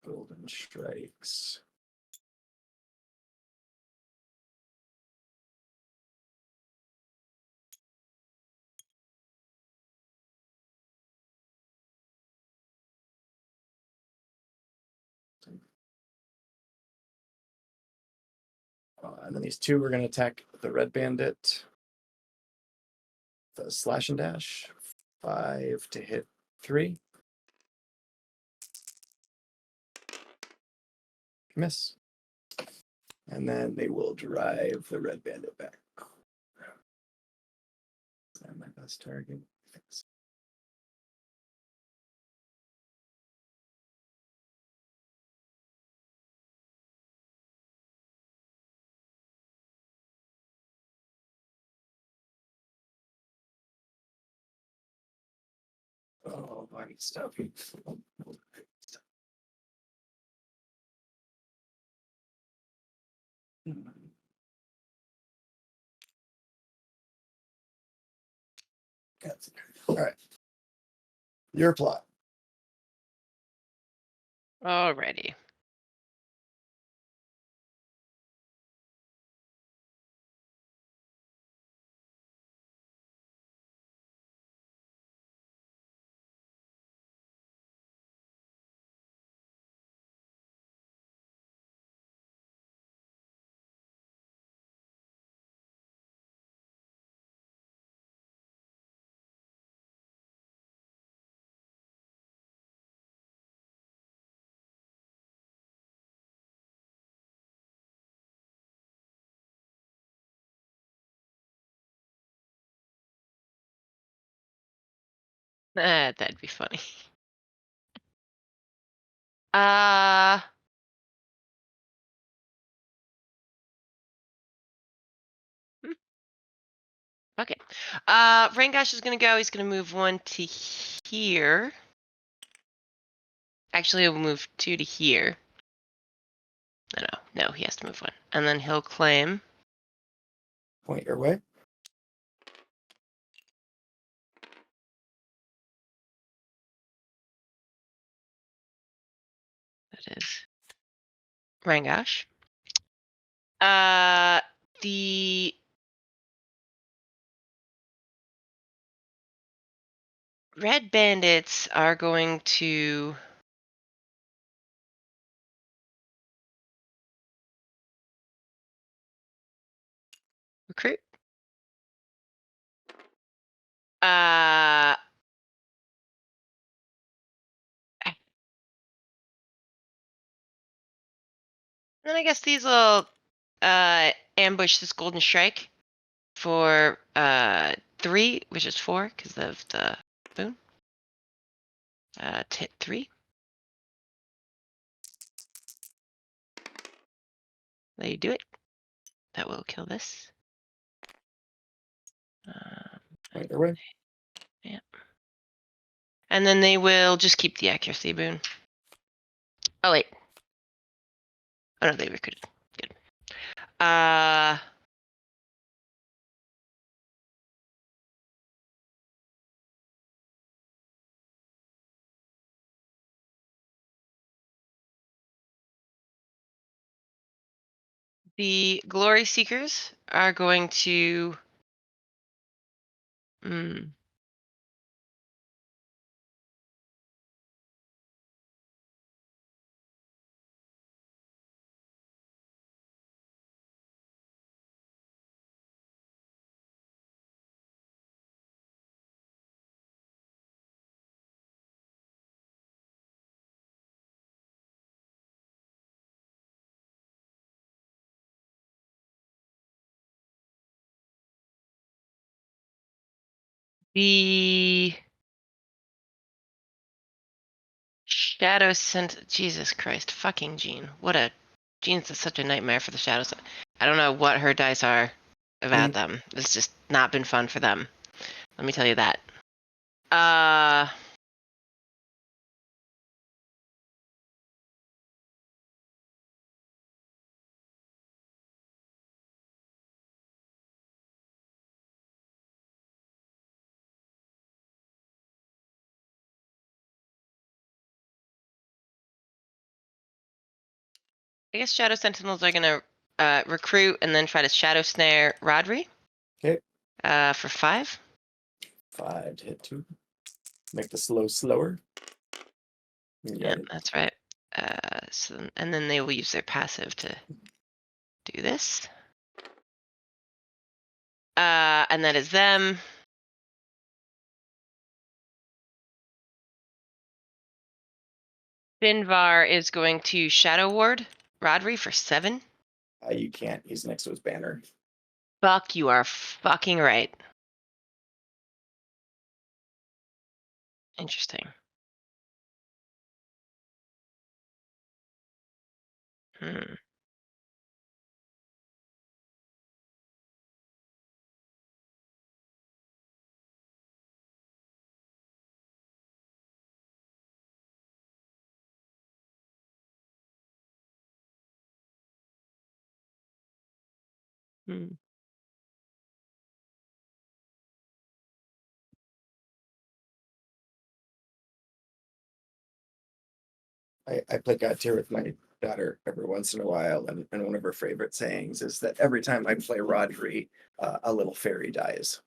Golden Strikes. And then these two we're going to attack the Red Bandit. The Slash and Dash. 5 to hit 3. Miss. And then they will drive the Red Bandit back. Is that my best target? Thanks. Oh, my stuff. All right. Your plot. Alrighty. That'd be funny. Okay. Rangosh is gonna go. He's gonna move 1 to here. Actually, he'll move 2 to here. No, he has to move 1. And then he'll claim. Point your way. That is Rangosh. The Red Bandits are going to recruit. Then I guess these will ambush this Golden Strike for 3, which is 4 because of the boon. Hit 3. They do it. That will kill this. Point your way. Yeah. And then they will just keep the accuracy boon. Oh wait. Oh no, they recruited. Good. The Glory Seekers are going to the Shadow sent. Jesus Christ, fucking Jeen. Jeen's such a nightmare for the Shadows. I don't know what her dice are about them. It's just not been fun for them. Let me tell you that. I guess Shadow Sentinels are gonna recruit and then try to Shadow Snare Rhodri. Okay. For 5. 5 to hit 2. Make the slower. You got Yeah, it. that's right. And then they will use their passive to do this. And that is them. Finvarr is going to Shadow Ward Rhodri for 7. You can't. He's next to his banner. Fuck, you are fucking right. Interesting. Hmm. Hmm. I play Godtear with my daughter every once in a while, and one of her favorite sayings is that every time I play Rhodri, a little fairy dies.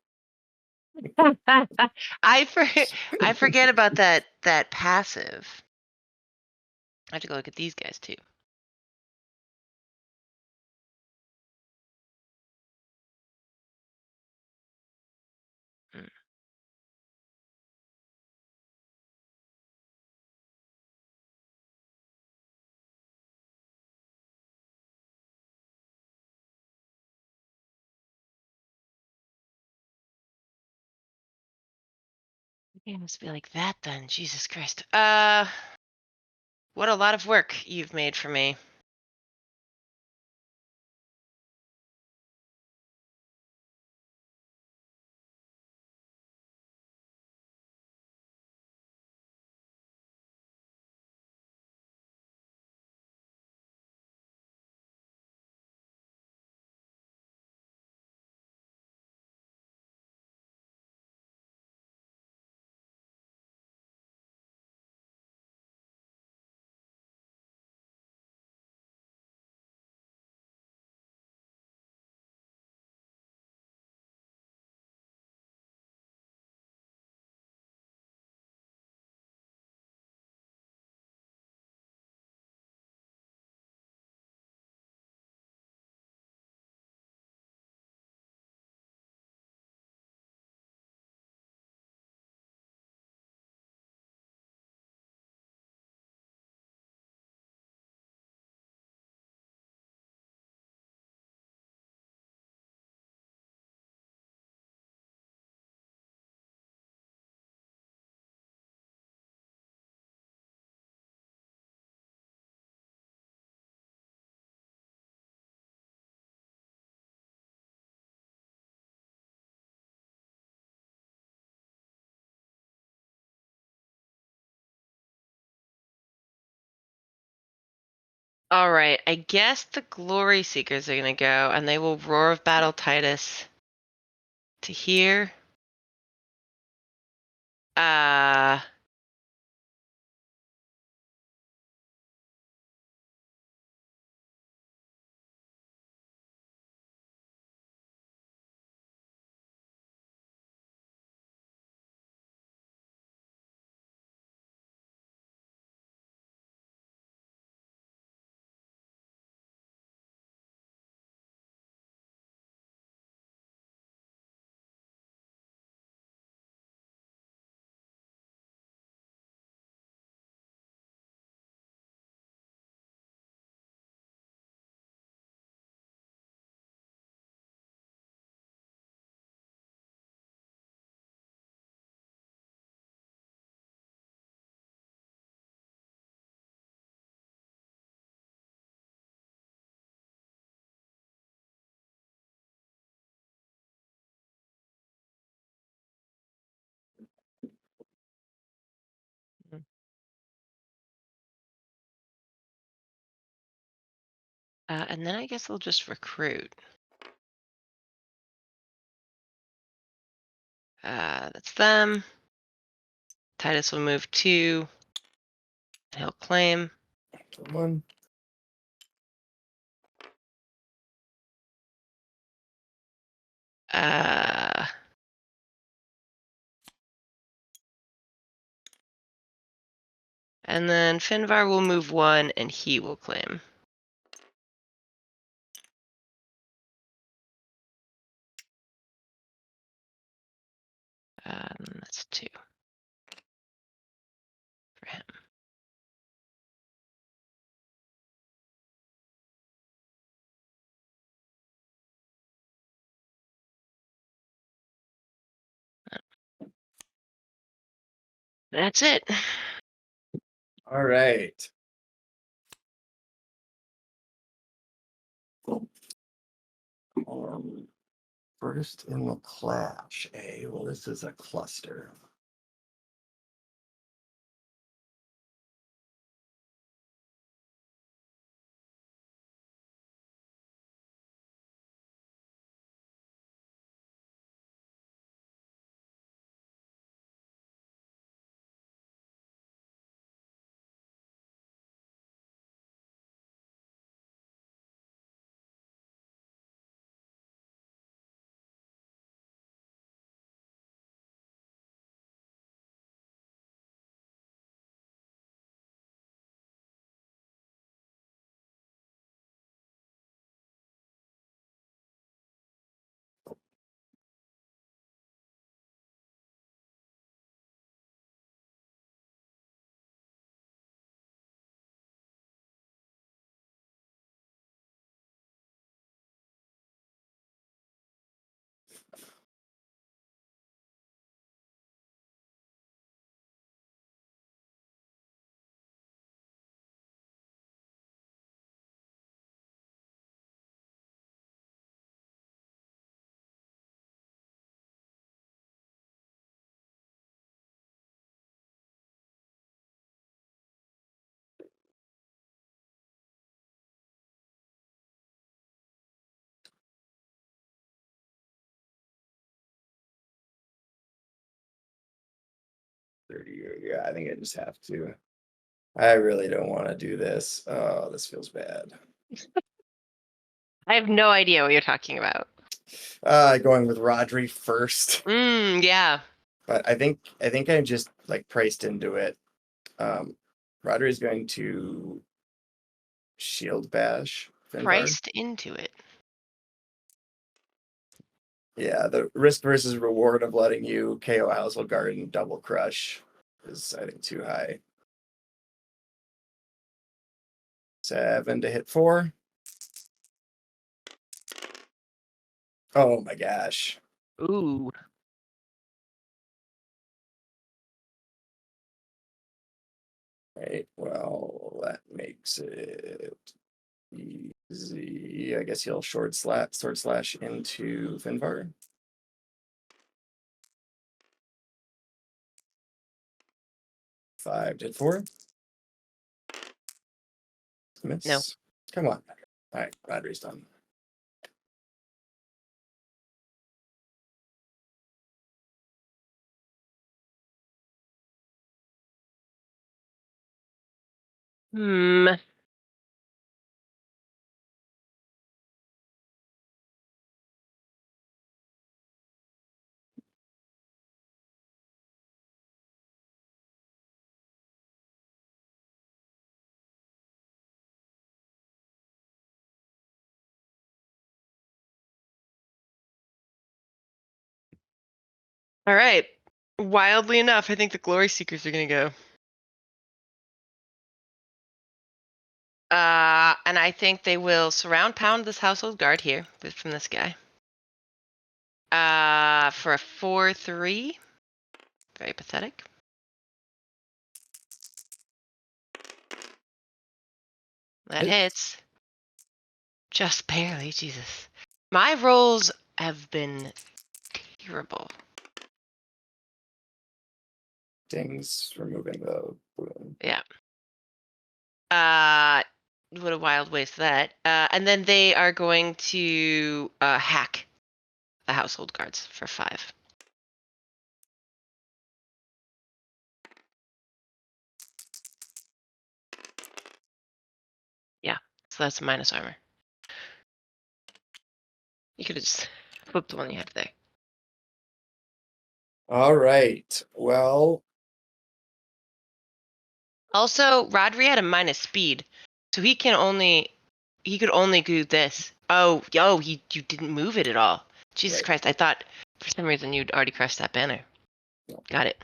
I forget about that passive. I have to go look at these guys too. Hmm. It must be like that then. Jesus Christ. What a lot of work you've made for me. All right, I guess the Glory Seekers are gonna go, and they will Roar of Battle Titus to here. Uh, and then I guess they'll just recruit. That's them. Titus will move 2. And he'll claim. 1. And then Finvarr will move 1, and he will claim. That's 2 for him. That's it. All right. First in the clash, eh? Well, this is a cluster. Yeah, I think I just have to. I really don't want to do this. Oh, this feels bad. I have no idea what you're talking about. Going with Rhodri first. Yeah. But I think I'm just like priced into it. Rhodri is going to shield bash Finvarr. Priced into it. Yeah, the risk versus reward of letting you KO Household Guard and double crush is, I think, too high. 7 to hit 4. Oh my gosh. Ooh. Right. Well, that makes it easy. I guess he'll sword slash into Finvarr. Five to 4. Miss. No. Come on. All right, Rhodri's done. Hmm. All right. Wildly enough, I think the Glory Seekers are going to go. And I think they will surround pound this household guard here from this guy. For a 4-3. Very pathetic. That hits. Just barely, Jesus. My rolls have been terrible. Dings, removing the boom. Yeah. What a wild waste that. And then they are going to hack the household guards for 5. Yeah, so that's minus armor. You could have just Flip the one you have there. All right. Well, Also, Rhodri had a minus speed, so he could only do this. Oh, you didn't move it at all. Jesus Right. Christ! I thought for some reason you'd already crushed that banner. No. Got it.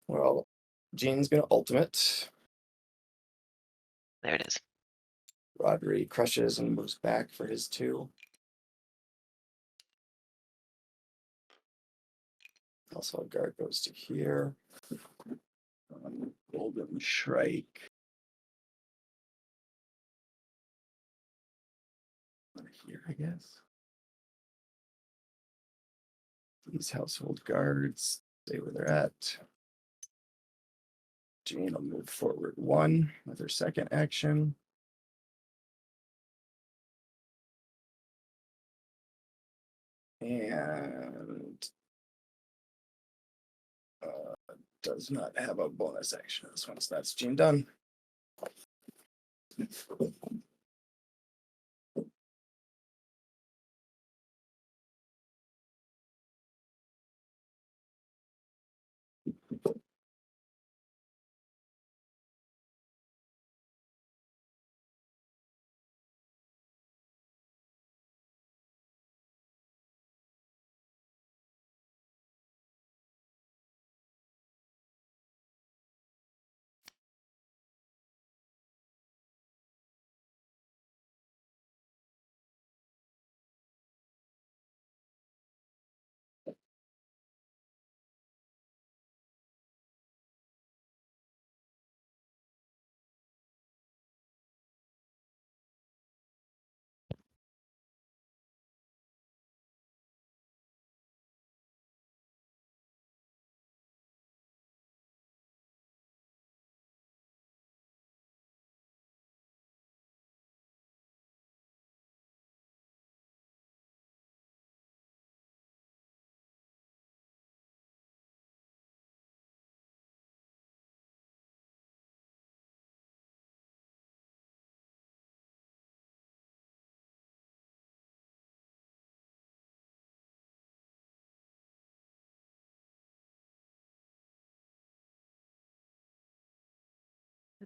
Well, Jeen's gonna ultimate. There it is. Rhodri crushes and moves back for his 2. Also, guard goes to here. Golden Shrike. Here, I guess. These household guards stay where they're at. Jeen will move forward 1 with her second action. And does not have a bonus action this one, so that's Jeen done.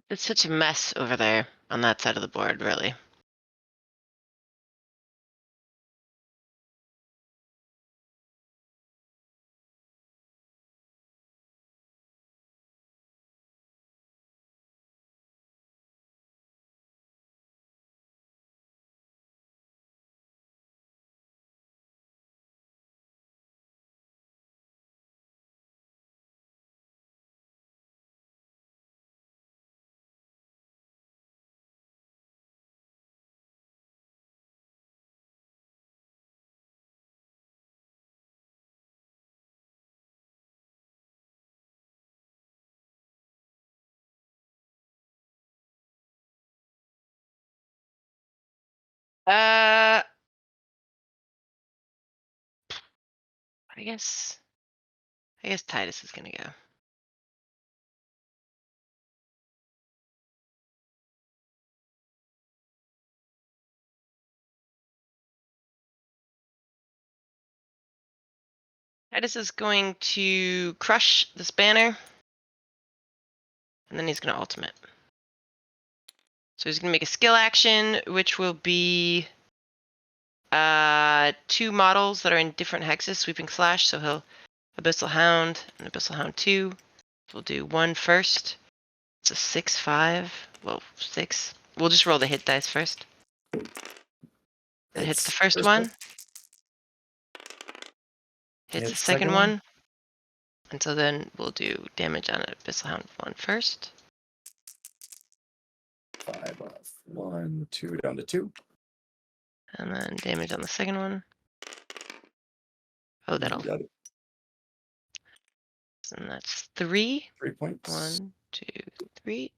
It's such a mess over there on that side of the board, really. I guess Titus is gonna go. Titus is going to crush this banner, and then he's gonna ultimate. So he's gonna make a skill action, which will be 2 models that are in different hexes, sweeping slash. So he'll Abyssal Hound and Abyssal Hound 2. We'll do 1 first. It's a 6/5. Well, 6. We'll just roll the hit dice first. That hits the first one. Hits the second one. And so then we'll do damage on Abyssal Hound 1 first. 5 off 1, 2 down to 2. And then damage on the second one. Oh, that'll. Got it. And that's 3. 3 points. 1, 2, 3.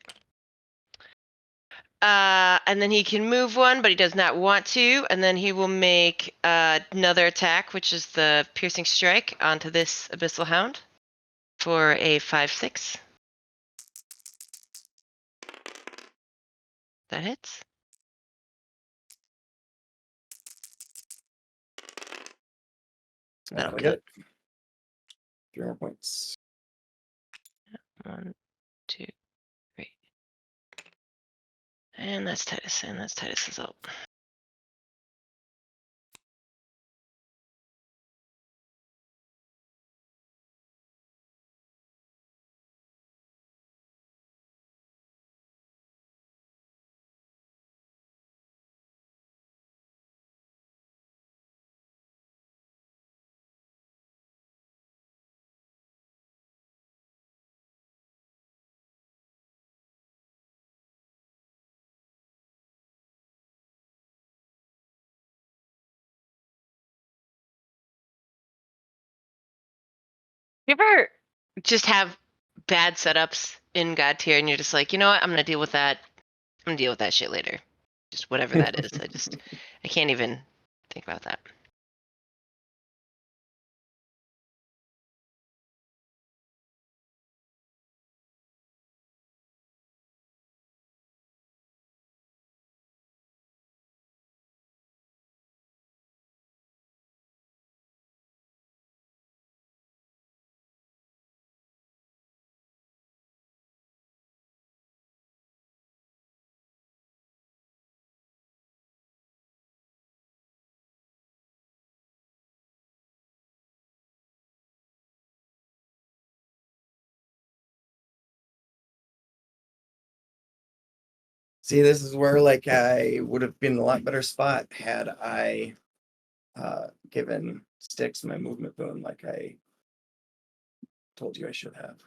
And then he can move 1, but he does not want to. And then he will make another attack, which is the piercing strike onto this Abyssal Hound for a 5/6. That hits. That'll kill it. 3 more points. 1, 2, 3. And that's Titus, and that's Titus's ult. You ever just have bad setups in Godtear and you're just like, you know what, I'm gonna deal with that. I'm gonna deal with that shit later. Just whatever that is. I can't even think about that. See, this is where like I would have been in a lot better spot had I given Styx my movement boon like I told you I should have.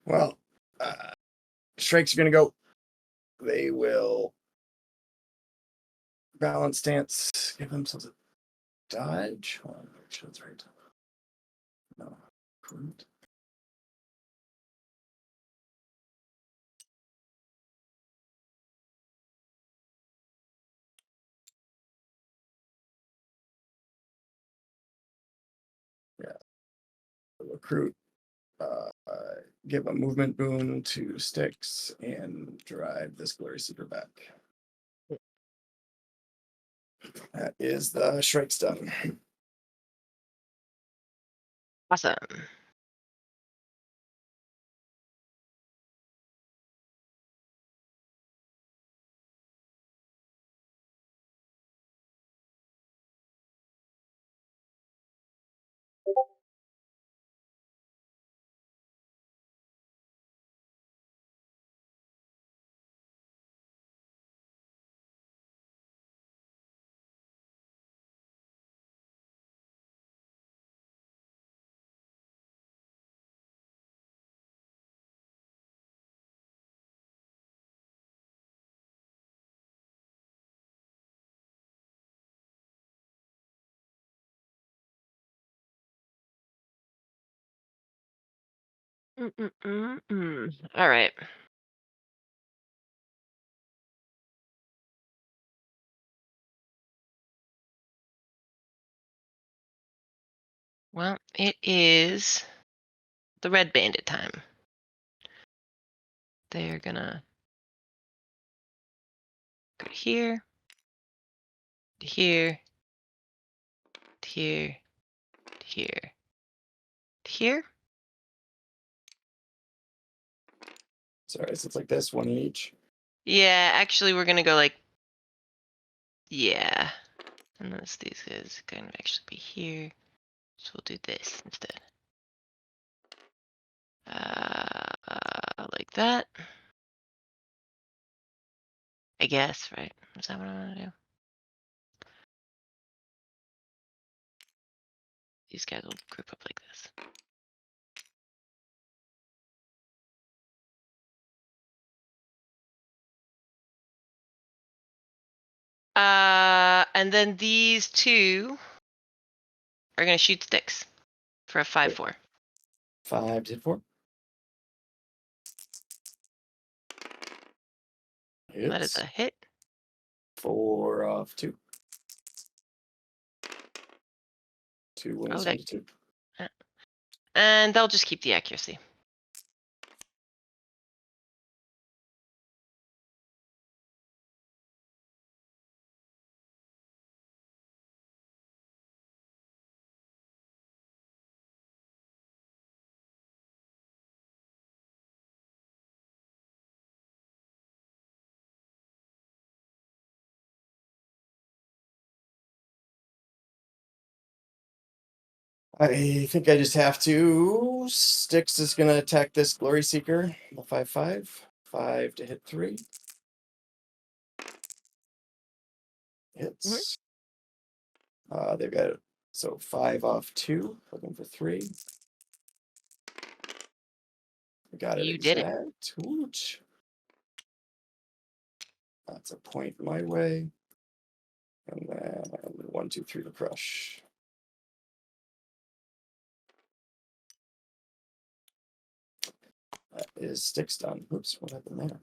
Well, strikes are gonna go. They will balance stance, give themselves a dodge. Hold on, make sure that's right. No, couldn't. Yeah, recruit. Give a movement boon to Styx and drive this Glory Seeker back. That is the strikes done. Awesome. All right. Well, it is the red bandit time. They're gonna go here, to here, to here, to here, to here. Sorry, so it's like this, one each. Yeah, actually, we're gonna go like, yeah. Unless these guys kind of actually be here. So we'll do this instead. Like that. I guess, right? Is that what I want to do? These guys will group up like this. And then these two are gonna shoot Styx for a 5/4. 5 to 4. That is a hit. 4 off 2. 2 winners Okay. down to 2. And they'll just keep the accuracy. I think I just have to. Styx is going to attack this Glory Seeker. The 5/5. 5 to hit 3. Hits. They've got so 5 off 2. Looking for 3. Got it You did it. exact. Hooch. That's a point my way. And then 1, 2, 3 to crush. That is Styx done. Oops, what happened there?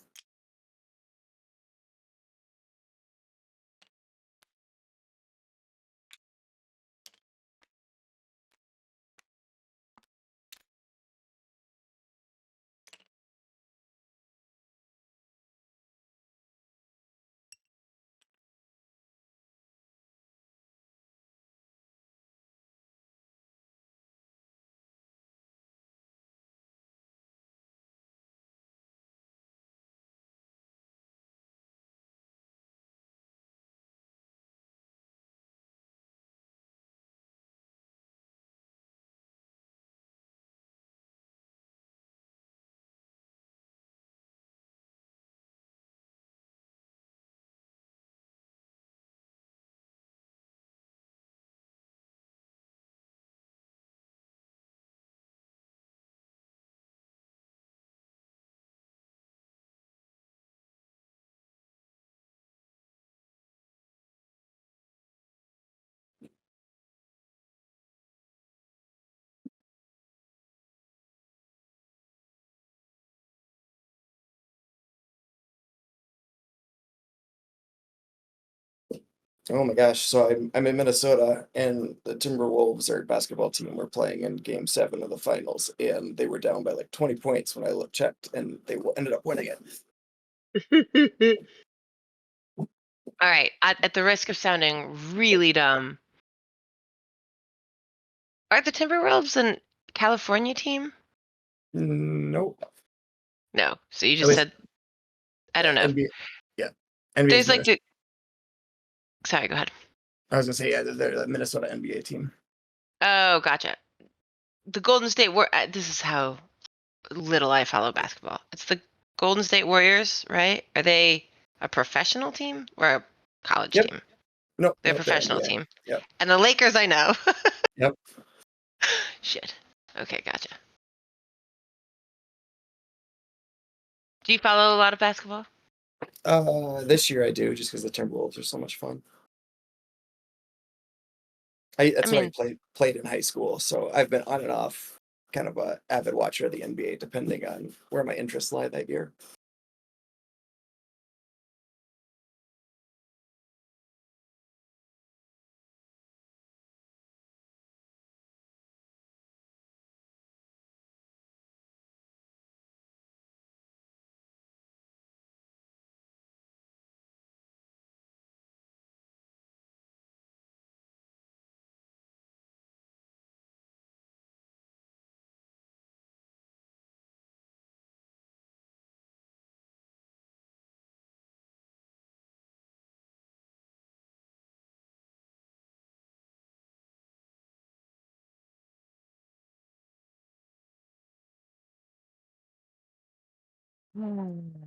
Oh my gosh! So I'm in Minnesota, and the Timberwolves, our basketball team, were playing in Game 7 of the finals, and they were down by like 20 points when I checked, and they ended up winning it. All right. At the risk of sounding really dumb, are the Timberwolves a California team? Nope. No. So you At just least said, I don't know. NBA. Yeah, NBA is There's like Minnesota. sorry, go ahead. I was gonna say yeah, they're the Minnesota NBA team. Oh, gotcha. The Golden State this is how little I follow basketball. It's the Golden State Warriors, right? Are they a professional team or a college Yep. team? Nope. They're a Nope. They're professional NBA. team. Yep. And the Lakers, I know. Yep. Shit. Okay, gotcha. Do you follow a lot of basketball? This year I do just because the Timberwolves are so much fun. I That's what I mean, played in high school, so I've been on and off, kind of a avid watcher of the NBA, depending on where my interests lie that year.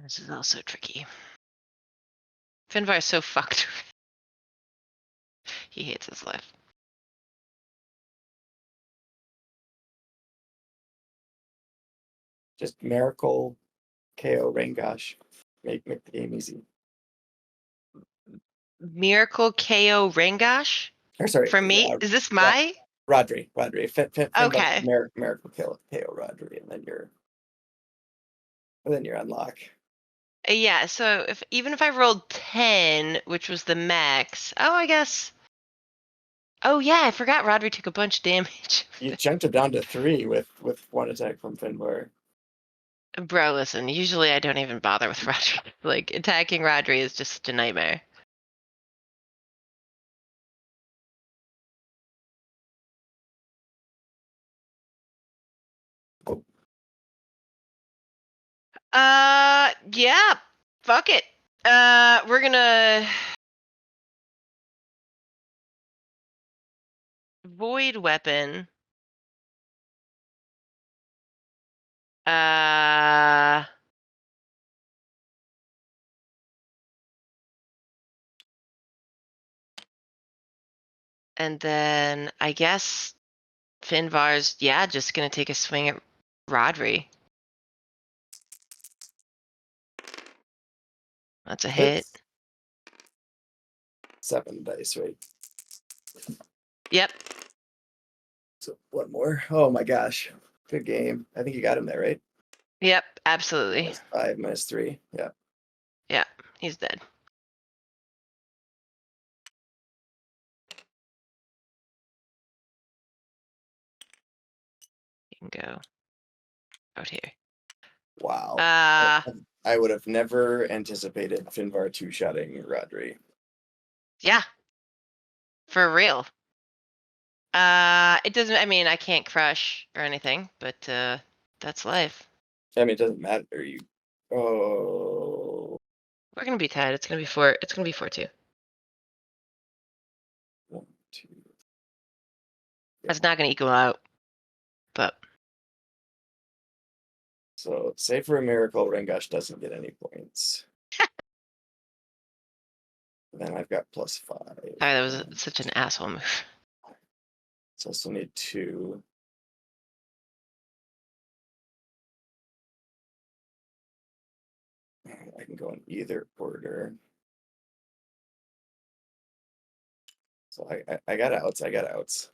this is also tricky. Finvarr is so fucked. He hates his life. Just Miracle, KO, Rangosh, make the game easy. Miracle KO Rangosh? Or sorry, For me? Is this my? Rhodri, Finvarr, Okay. Miracle, KO, Rhodri, and then you're on lock. Yeah, so even if I rolled 10, which was the max, I guess Oh yeah, I forgot Rhodri took a bunch of damage. You chunked him down to 3 with one attack from Finvarr. Bro, listen, usually I don't even bother with Rhodri. Like, attacking Rhodri is just a nightmare. Oh. Yeah, fuck it. We're gonna void weapon. Uh, and then I guess Finvar's, yeah, just gonna take a swing at Rhodri. That's a hit. Hits. 7 dice, right? Yep. So one more. Oh my gosh. Good game. I think you got him there, right? Yep, absolutely. -5, -3. Yeah. Yeah, he's dead. You can go out here. Wow. Uh, I would have never anticipated Finvarr two-shotting Rhodri. yeah, for real. It doesn't, I mean, I can't crush or anything, but, that's life. I mean, it doesn't matter. You. Oh. We're gonna be tied. It's gonna be 4-2. 1, 2. That's not gonna equal out, but So, say for a miracle, Rangosh doesn't get any points. Then I've got +5. sorry, that was such an asshole move. So I still need 2. I can go in either order. So I got outs. I got outs.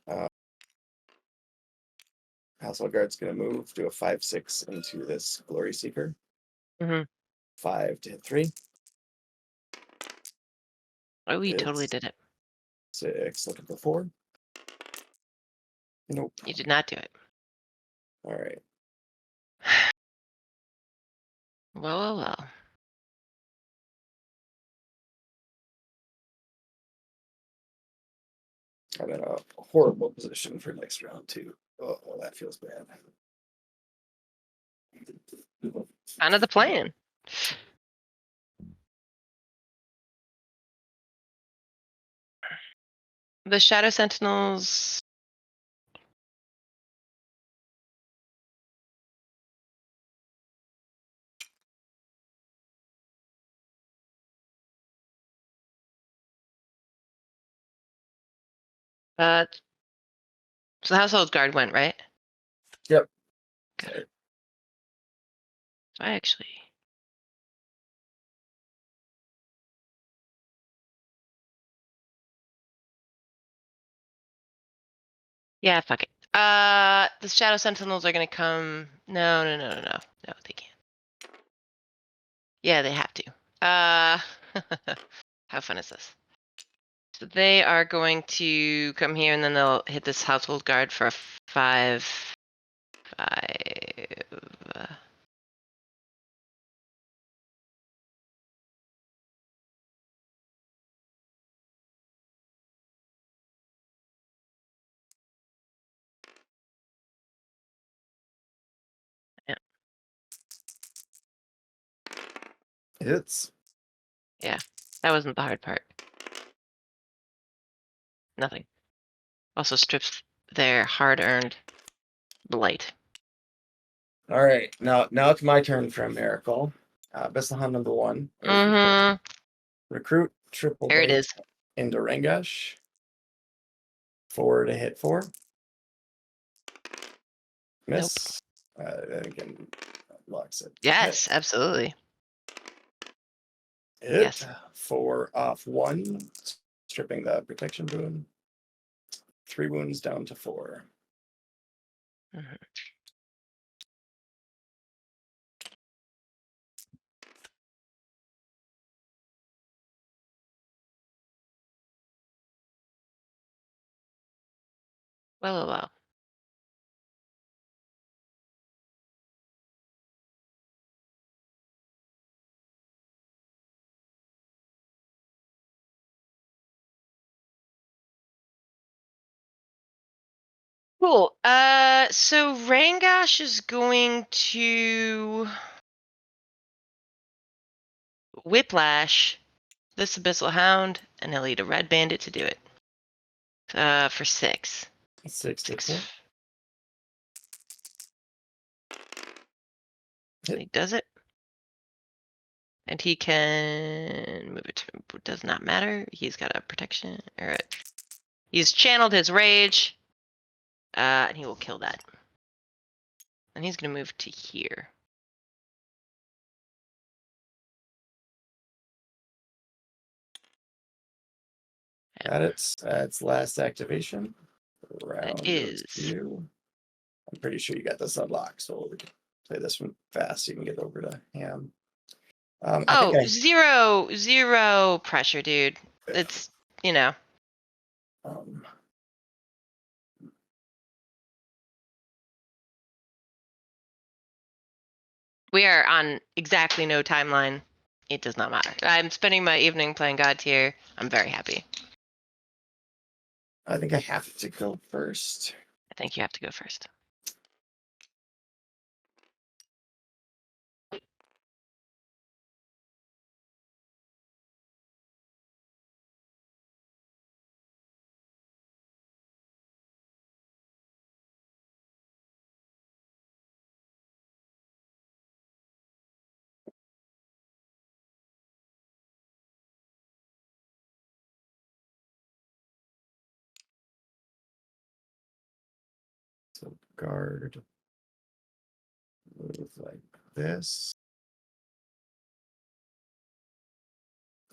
Household Guard's going to move, do a 5/6 into this Glory Seeker. Mm-hmm. 5 to hit 3. Oh, you totally It's did it. 6, looking for 4. Nope. You did not do it. All right. Well. I'm in a horrible position for next round, too. Oh, that feels bad. Kind of the plan. The Shadow Sentinels. So the Household Guard went, right? Yep. Good. So I actually. Yeah, fuck it. The Shadow Sentinels are gonna come. No, they can't. Yeah, they have to. How fun is this? So they are going to come here, and then they'll hit this Household Guard for a 5. uh, yeah, Hits. yeah, that wasn't the hard part. Nothing. Also strips their hard-earned blight. All right. Now it's my turn for a miracle. Bessahan number 1. Mm-hmm. Recruit triple There it blade is. into Rangosh. 4 to hit 4. Miss. Then again, locks it. Yes, absolutely. Hit. Yes. 4 off 1, stripping the protection boon. 3 wounds down to 4. Mm-hmm. Well. Cool. So Rangosh is going to whiplash this Abyssal Hound, and he'll eat a red bandit to do it. For 6. 6 to 4. He does it. And he can move it to, does not matter. He's got a protection. He's channeled his rage. And he will kill that. And he's going to move to here. Got it. That's last activation. It is. You. I'm pretty sure you got this unlocked, so we can play this one fast so you can get over to Ham. Zero pressure, dude. Yeah. It's, we are on exactly no timeline. It does not matter. I'm spending my evening playing Godtear. I'm very happy. I think I have to go first. I think you have to go first. So guard. Move like this.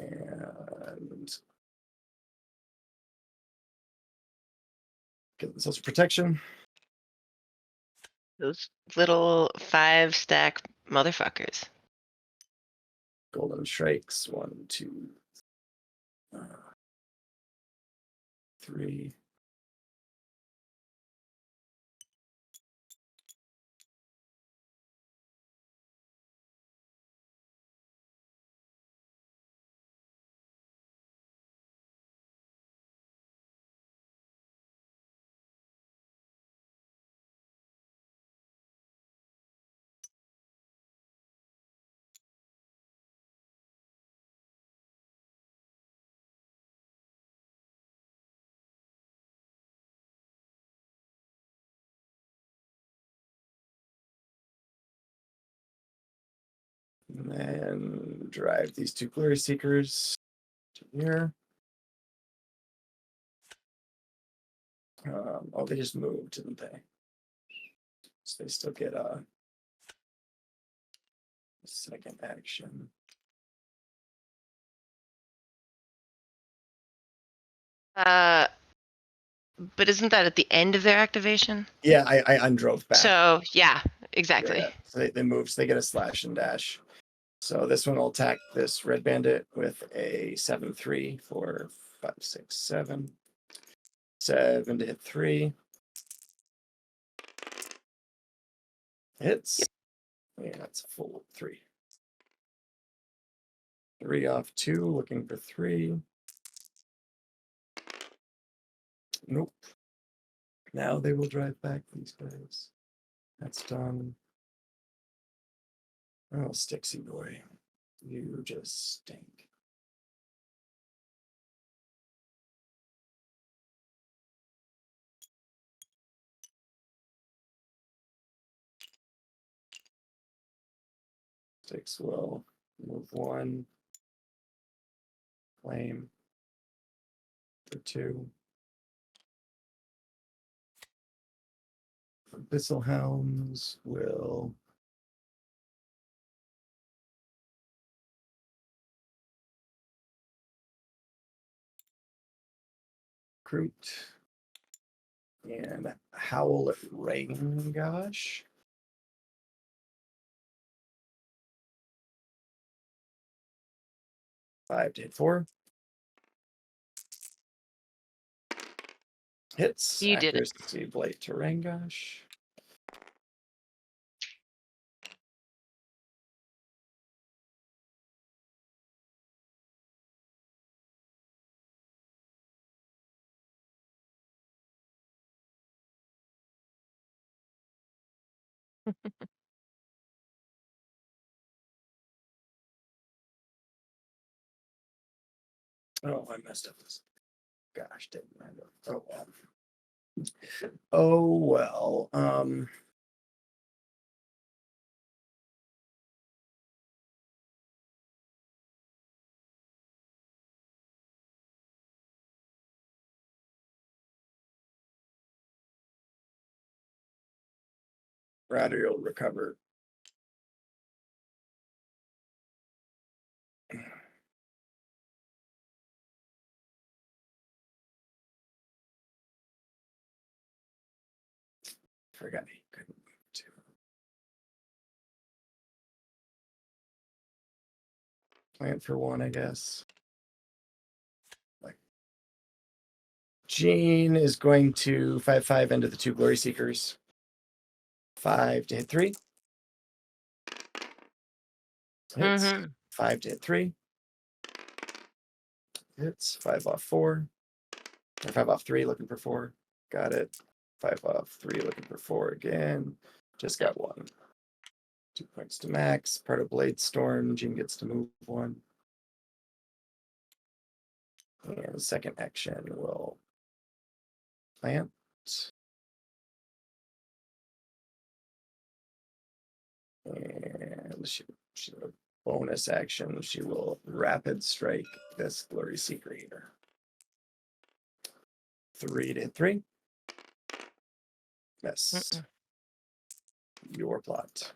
And get themselves protection. Those little 5-stack motherfuckers. Golden Strikes. 1, 2, 3. And then drive these 2 Glory Seekers to here. They just moved, didn't they? So they still get a second action. But isn't that at the end of their activation? Yeah, I undrove back. So, yeah, exactly. Yeah. So they move, so they get a slash and dash. So this one will attack this red bandit with a 7/3 for 5, 6, 7. 7 to hit 3. Hits. Yeah, that's a full 3. 3 off 2, looking for 3. Nope. Now they will drive back these guys. That's done. Oh, Styxy boy. You just stink. Styx will move 1. Claim for 2. Abyssal Hounds will recruit and howl at Rangosh. Five to hit 4. Hits. You did it. Accuracy Blight to Rangosh. Oh, I messed up this. Gosh, didn't I? Oh well. Oh well. Rhodri will recover. Forgot he couldn't move to. Plan for one, I guess. Like Jeen is going to 5/5 into the 2 Glory Seekers. 5 to hit 3. Hits. Mm-hmm. 5 to hit 3. Hits. 5 off 4. Or 5 off 3, looking for 4. Got it. 5 off 3, looking for 4 again. Just got 1. 2 points to max. Part of Blade Storm. Jeen gets to move 1. And the second action will plant. And she will bonus action. She will rapid strike this Glory Seeker here. 3 to hit 3. Miss. Your plot.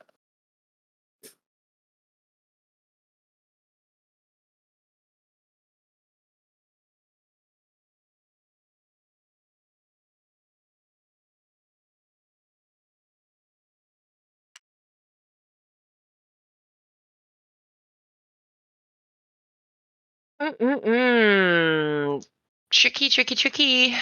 Tricky, tricky, tricky.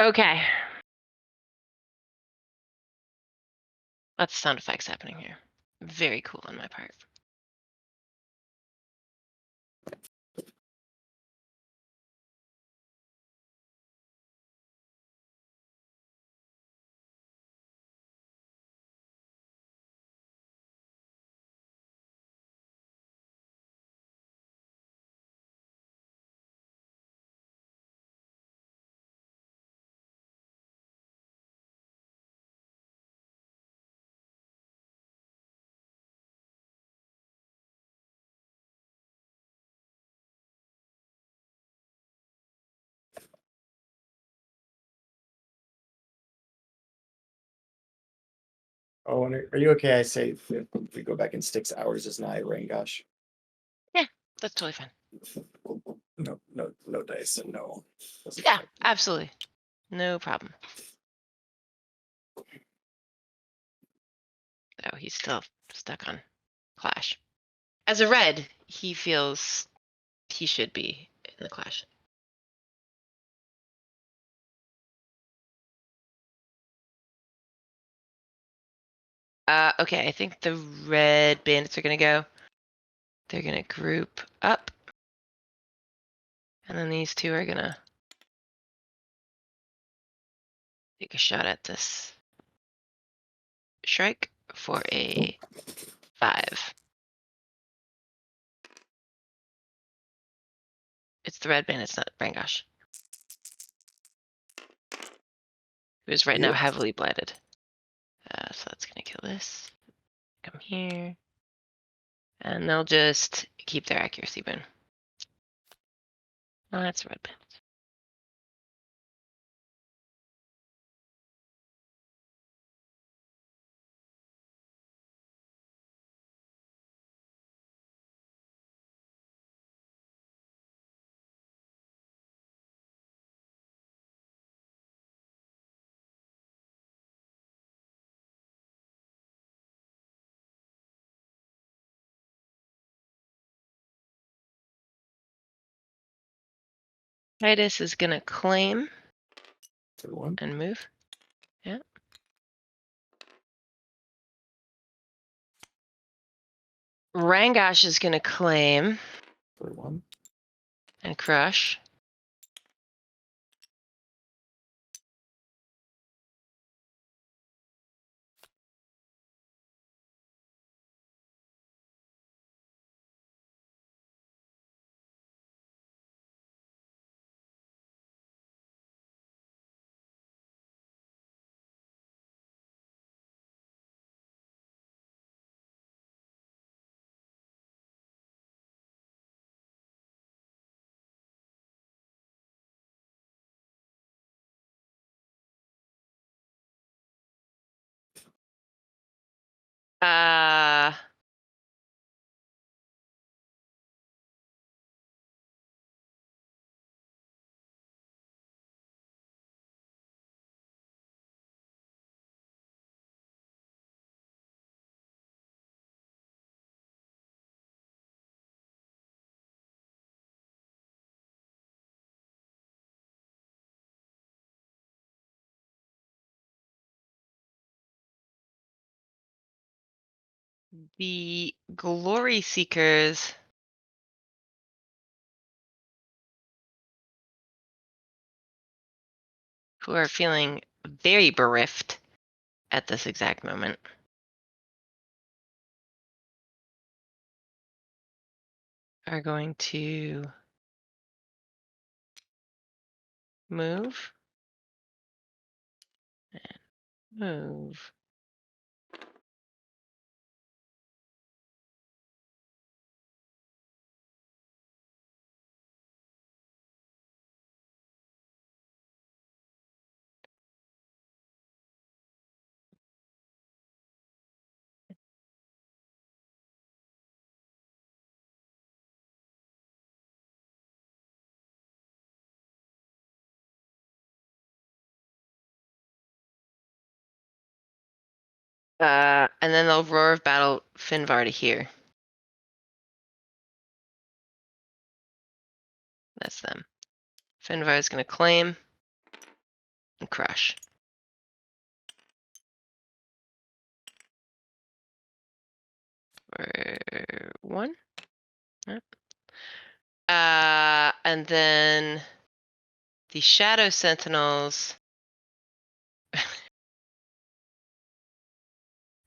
Okay. Lots of sound effects happening here. Very cool on my part. Oh, and are you okay? I say if we go back in Styx, hours is nigh Rangosh. Yeah, that's totally fine. No dice and no. Yeah, absolutely. No problem. Oh, he's still stuck on Clash. As a red, he feels he should be in the Clash. Okay, I think the red bandits are gonna go. They're gonna group up. And then these two are gonna take a shot at this Shrike for a 5. It's the red bandits, not Rangosh. who is right now Yes. heavily blighted. So that's gonna kill this. Come here. And they'll just keep their accuracy boon. Oh, that's red pen. Titus is gonna claim For 1. and move. Yeah. Rangosh is gonna claim For 1. and crush. Uh, the Glory Seekers who are feeling very bereft at this exact moment are going to move and move. And then they'll roar of battle Finvarr to here. That's them. Finvarr is going to claim and crush. For 1. And then the Shadow Sentinels.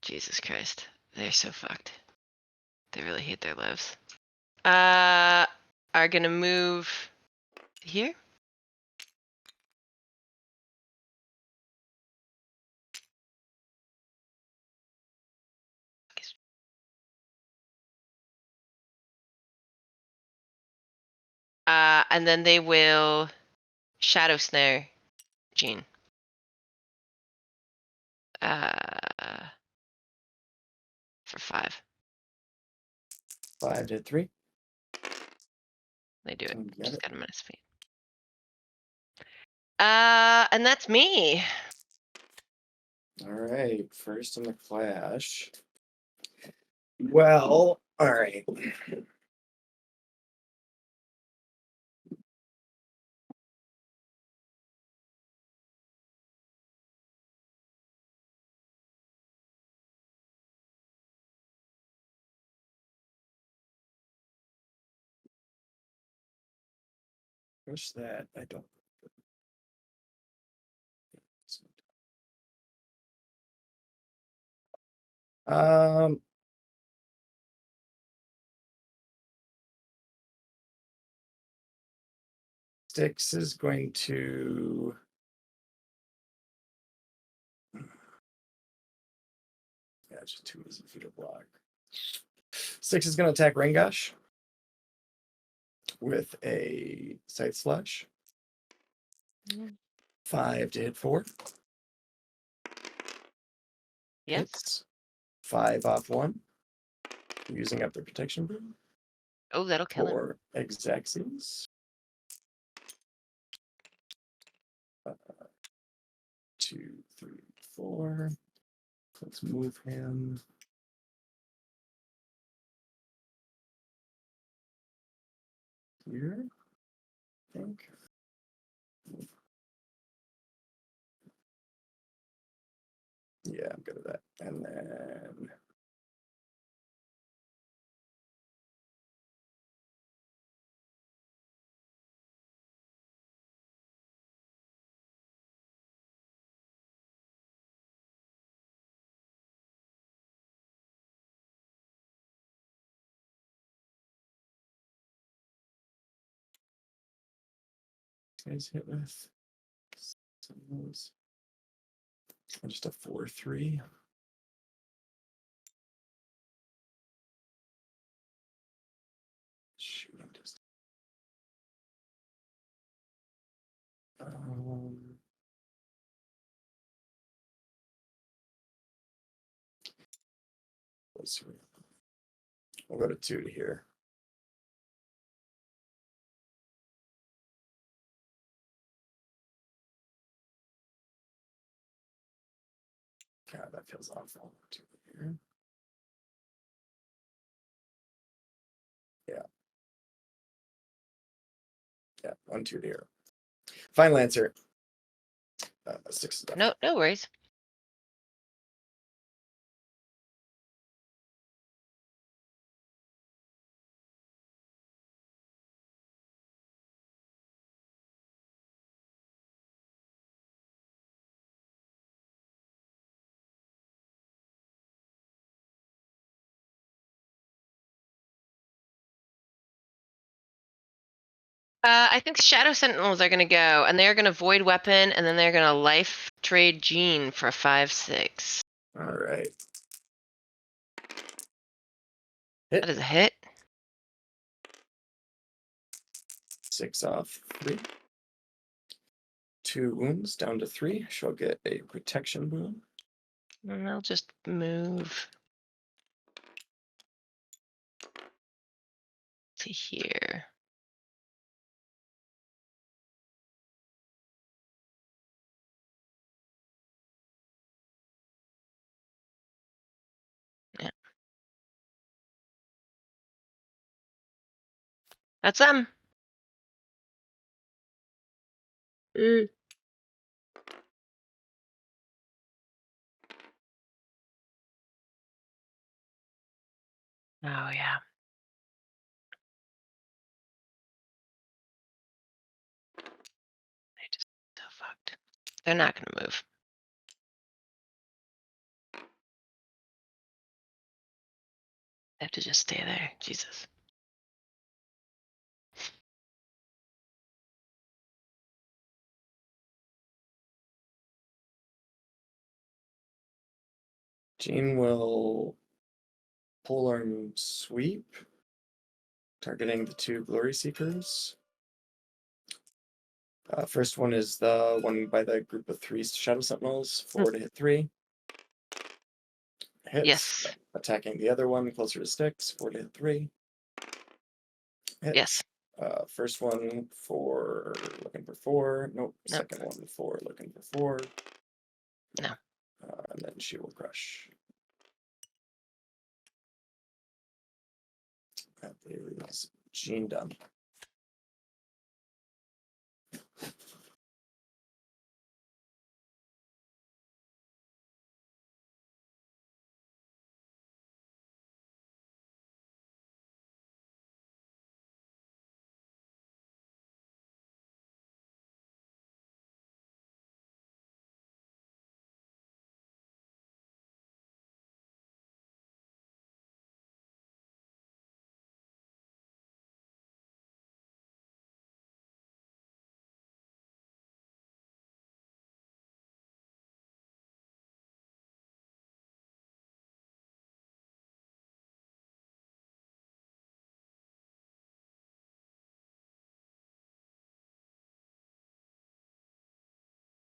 Jesus Christ. They're so fucked. They really hate their lives. Are gonna move here. And then they will Shadow Snare Jeen. For 5. 5 to 3. They do it. Got Just it. got a minus feet. And that's me. All right. First on the clash. Well, all right. Push that. I don't. Um. Styx is going to just too easy for you to block. Styx is going to attack Rangosh with a Scythe Slash. 5 to hit 4. Yes. Hits. 5 off 1. Using up the protection boom. Oh, that'll kill him. For Exaxes. 2, 3, 4. Let's move him. Here, I think. Yeah, I'm good at that. And then guys hit with some of those. Just a 4-3. Shoot, I'm just. We'll go to 2 to here. God, that feels awful. 2 to here. Yeah. Yeah, 1, 2 to here. Final answer. 6 is up. No worries. I think Shadow Sentinels are going to go, and they're going to Void Weapon, and then they're going to Life Trade Jeen for 5/6. All right. That is a hit. 6 off 3. 2 wounds down to 3. She'll get a protection boon. And I'll just move to here. Yeah. That's them. Oh, yeah. They just so fucked. They're not going to move. They have to just stay there. Jesus. Jeen will polearm sweep, targeting the 2 Glory Seekers. First one is the one by the group of 3 Shadow Sentinels, 4 to hit 3. Hits. Yes. Attacking the other one closer to Styx, 4 to hit 3. Hits. Yes. First one for looking for 4. Nope. Nope. Second one for looking for 4. No. And then she will crush. That is Jeen done.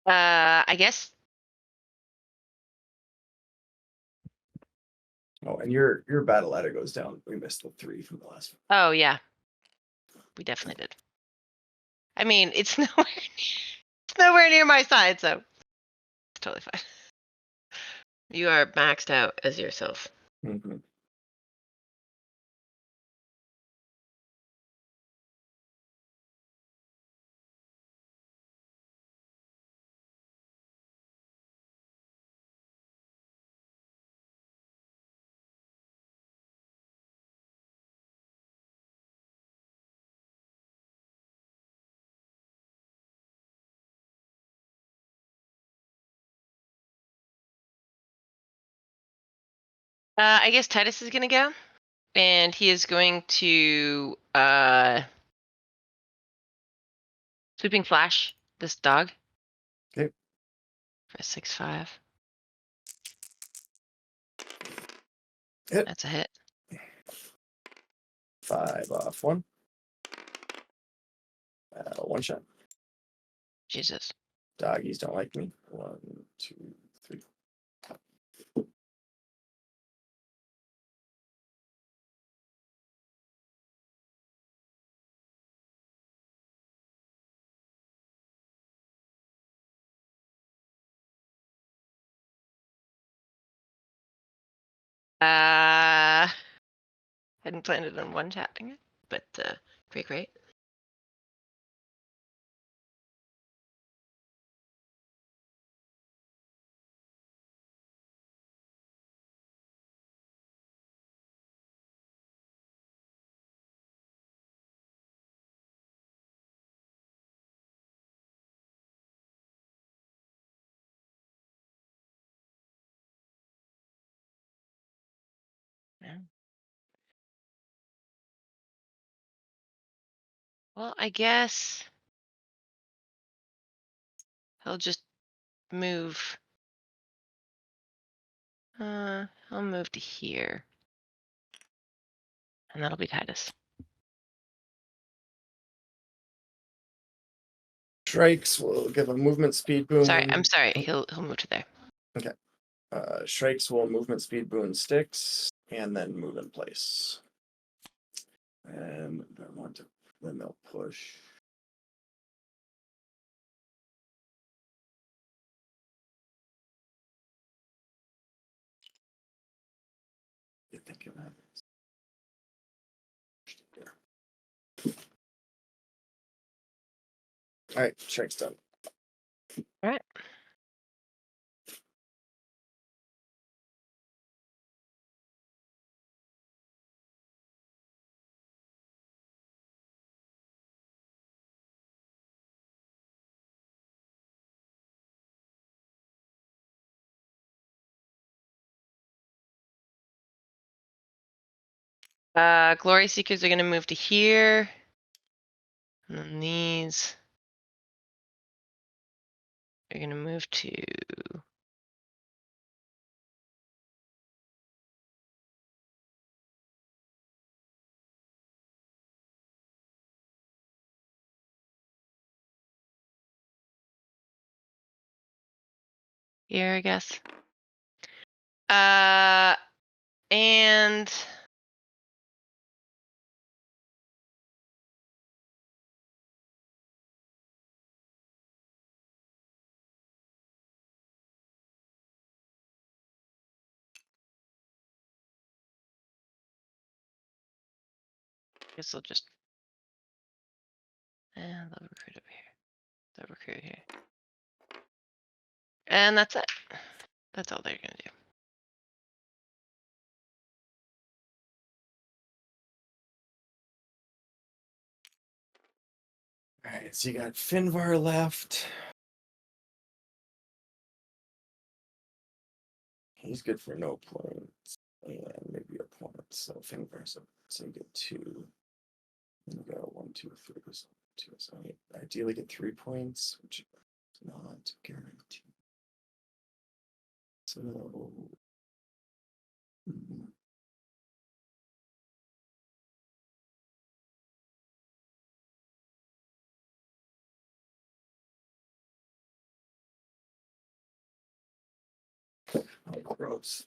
I guess. Oh, and your battle ladder goes down. We missed the 3 from the last one. Oh yeah, we definitely did. I mean, it's nowhere near my side, so it's totally fine. You are maxed out as yourself. Mm-hmm. I guess Titus is gonna go, and he is going to sweeping flash this dog. Okay. For a 6/5. Hit. That's a hit. 5 off 1. 1 shot. Jesus. Doggies don't like me. 1, 2, 3. Hadn't planned it on one chatting it, but great. Yeah. Well, I guess he'll just move. I'll move to here, and that'll be Titus. Shrikes will give a movement speed boon. Sorry, I'm sorry. He'll move to there. Okay. Shrikes will movement speed boon Styx and then move in place. And I want to, then they'll push. You think of that? All right, Shrikes done. All right. Glory Seekers are gonna move to here, and then these are gonna move to. Here, I guess. And I guess I'll just and they'll recruit over here. They'll recruit here. And that's it. That's all they're gonna do. All right, so you got Finvarr left. He's good for no points and maybe a point. So Finvarr, so you get 2. Then you go 1, 2, 3. So 2. So I ideally get 3 points, which is not guaranteed. So Oh, gross.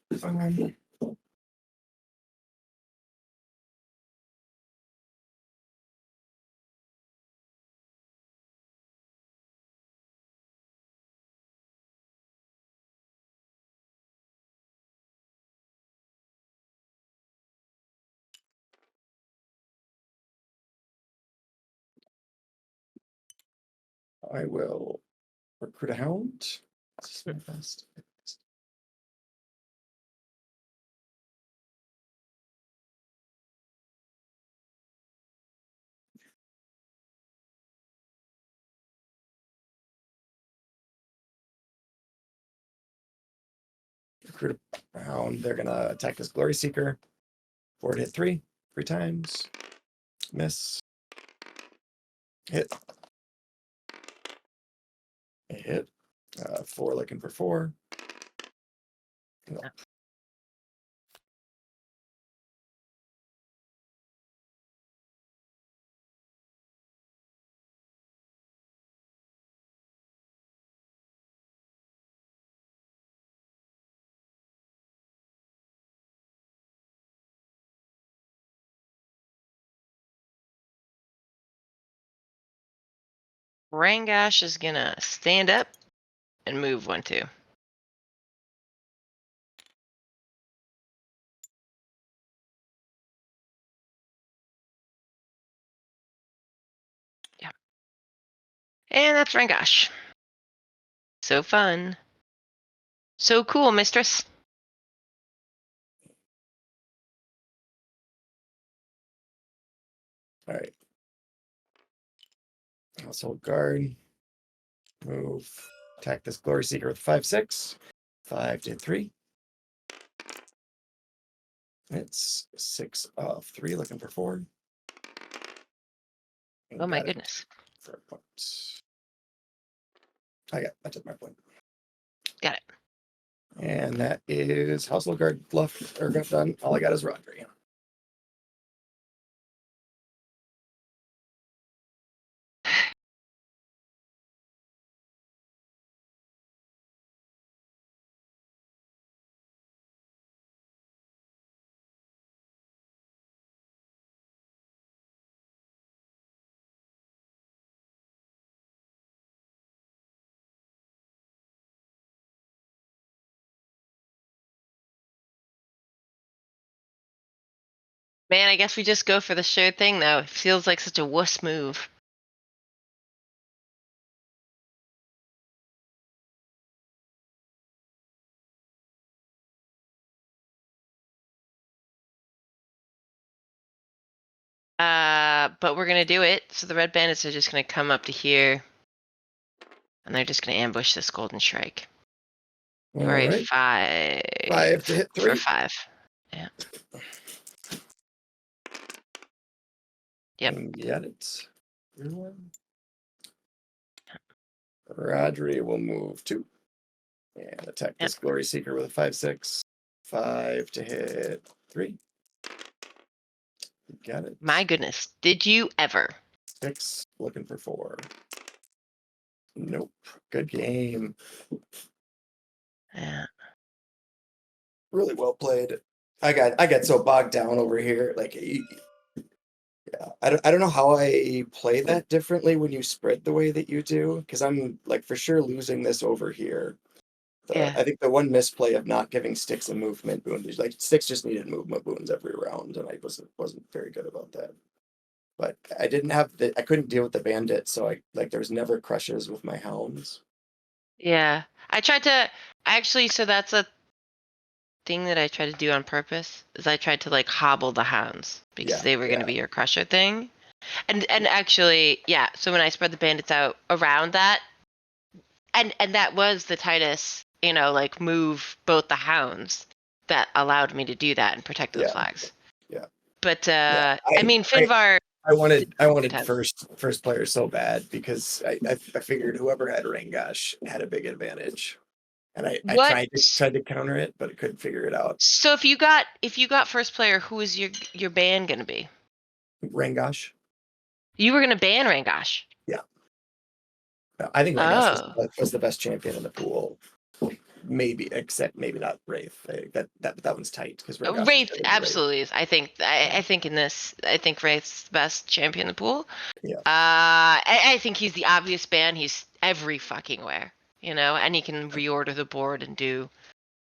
I will recruit a hound. This is my best. Recruit a hound. They're gonna attack this Glory Seeker. Forward hit three times. Miss. Hit. A hit. 4 looking for 4. No. Rangosh is gonna stand up and move 1-2. Yeah. And that's Rangosh. So fun. So cool, mistress. All right. Household guard. Move. Attack this Glory Seeker with 5/6. 5 to 3. It's 6 of 3, looking for 4. And Oh my got it goodness. for a point. I took my point. Got it. And that is Household Guard bluff or got done. All I got is Rhodri. Man, I guess we just go for the sure thing though. It feels like such a wuss move. But we're gonna do it. So the red bandits are just gonna come up to here, and they're just gonna ambush this golden shrike. All For a right. 5. 5 to hit 3. For 5. Yeah. Yep. And get it. Rhodri will move 2. And attack this Glory Seeker with a 5/6. 5 to hit 3. Got it. My goodness. Did you ever? 6, looking for 4. Nope. Good game. Yeah. Really well played. I got so bogged down over here. Like, yeah, I don't know how I play that differently when you spread the way that you do, because I'm like for sure losing this over here. Yeah. I think the one misplay of not giving Styx a movement boon is like Styx just needed movement boons every round, and I wasn't very good about that. But I didn't have I couldn't deal with the bandit, so there was never crushes with my hounds. Yeah. I tried to actually, so that's a thing that I tried to do on purpose, is I tried to like hobble the hounds because they were gonna be your crusher thing. And actually, yeah, so when I spread the bandits out around that, and that was the Titus, like move both the hounds that allowed me to do that and protect those flags. Yeah. But Yeah. I mean, Finvarr. I wanted first player so bad because I figured whoever had Rangosh had a big advantage, and I tried to counter it, but I couldn't figure it out. So if you got first player, who is your ban gonna be? Rangosh. You were gonna ban Rangosh. Yeah. I think Rangosh was the best champion in the pool. maybe, except maybe not Wraith. That one's tight because Rangosh is Wraith better than Wraith. absolutely is. I think in this, I think Wraith's the best champion in the pool. Yeah. I think he's the obvious ban. He's every fucking where, and he can reorder the board and do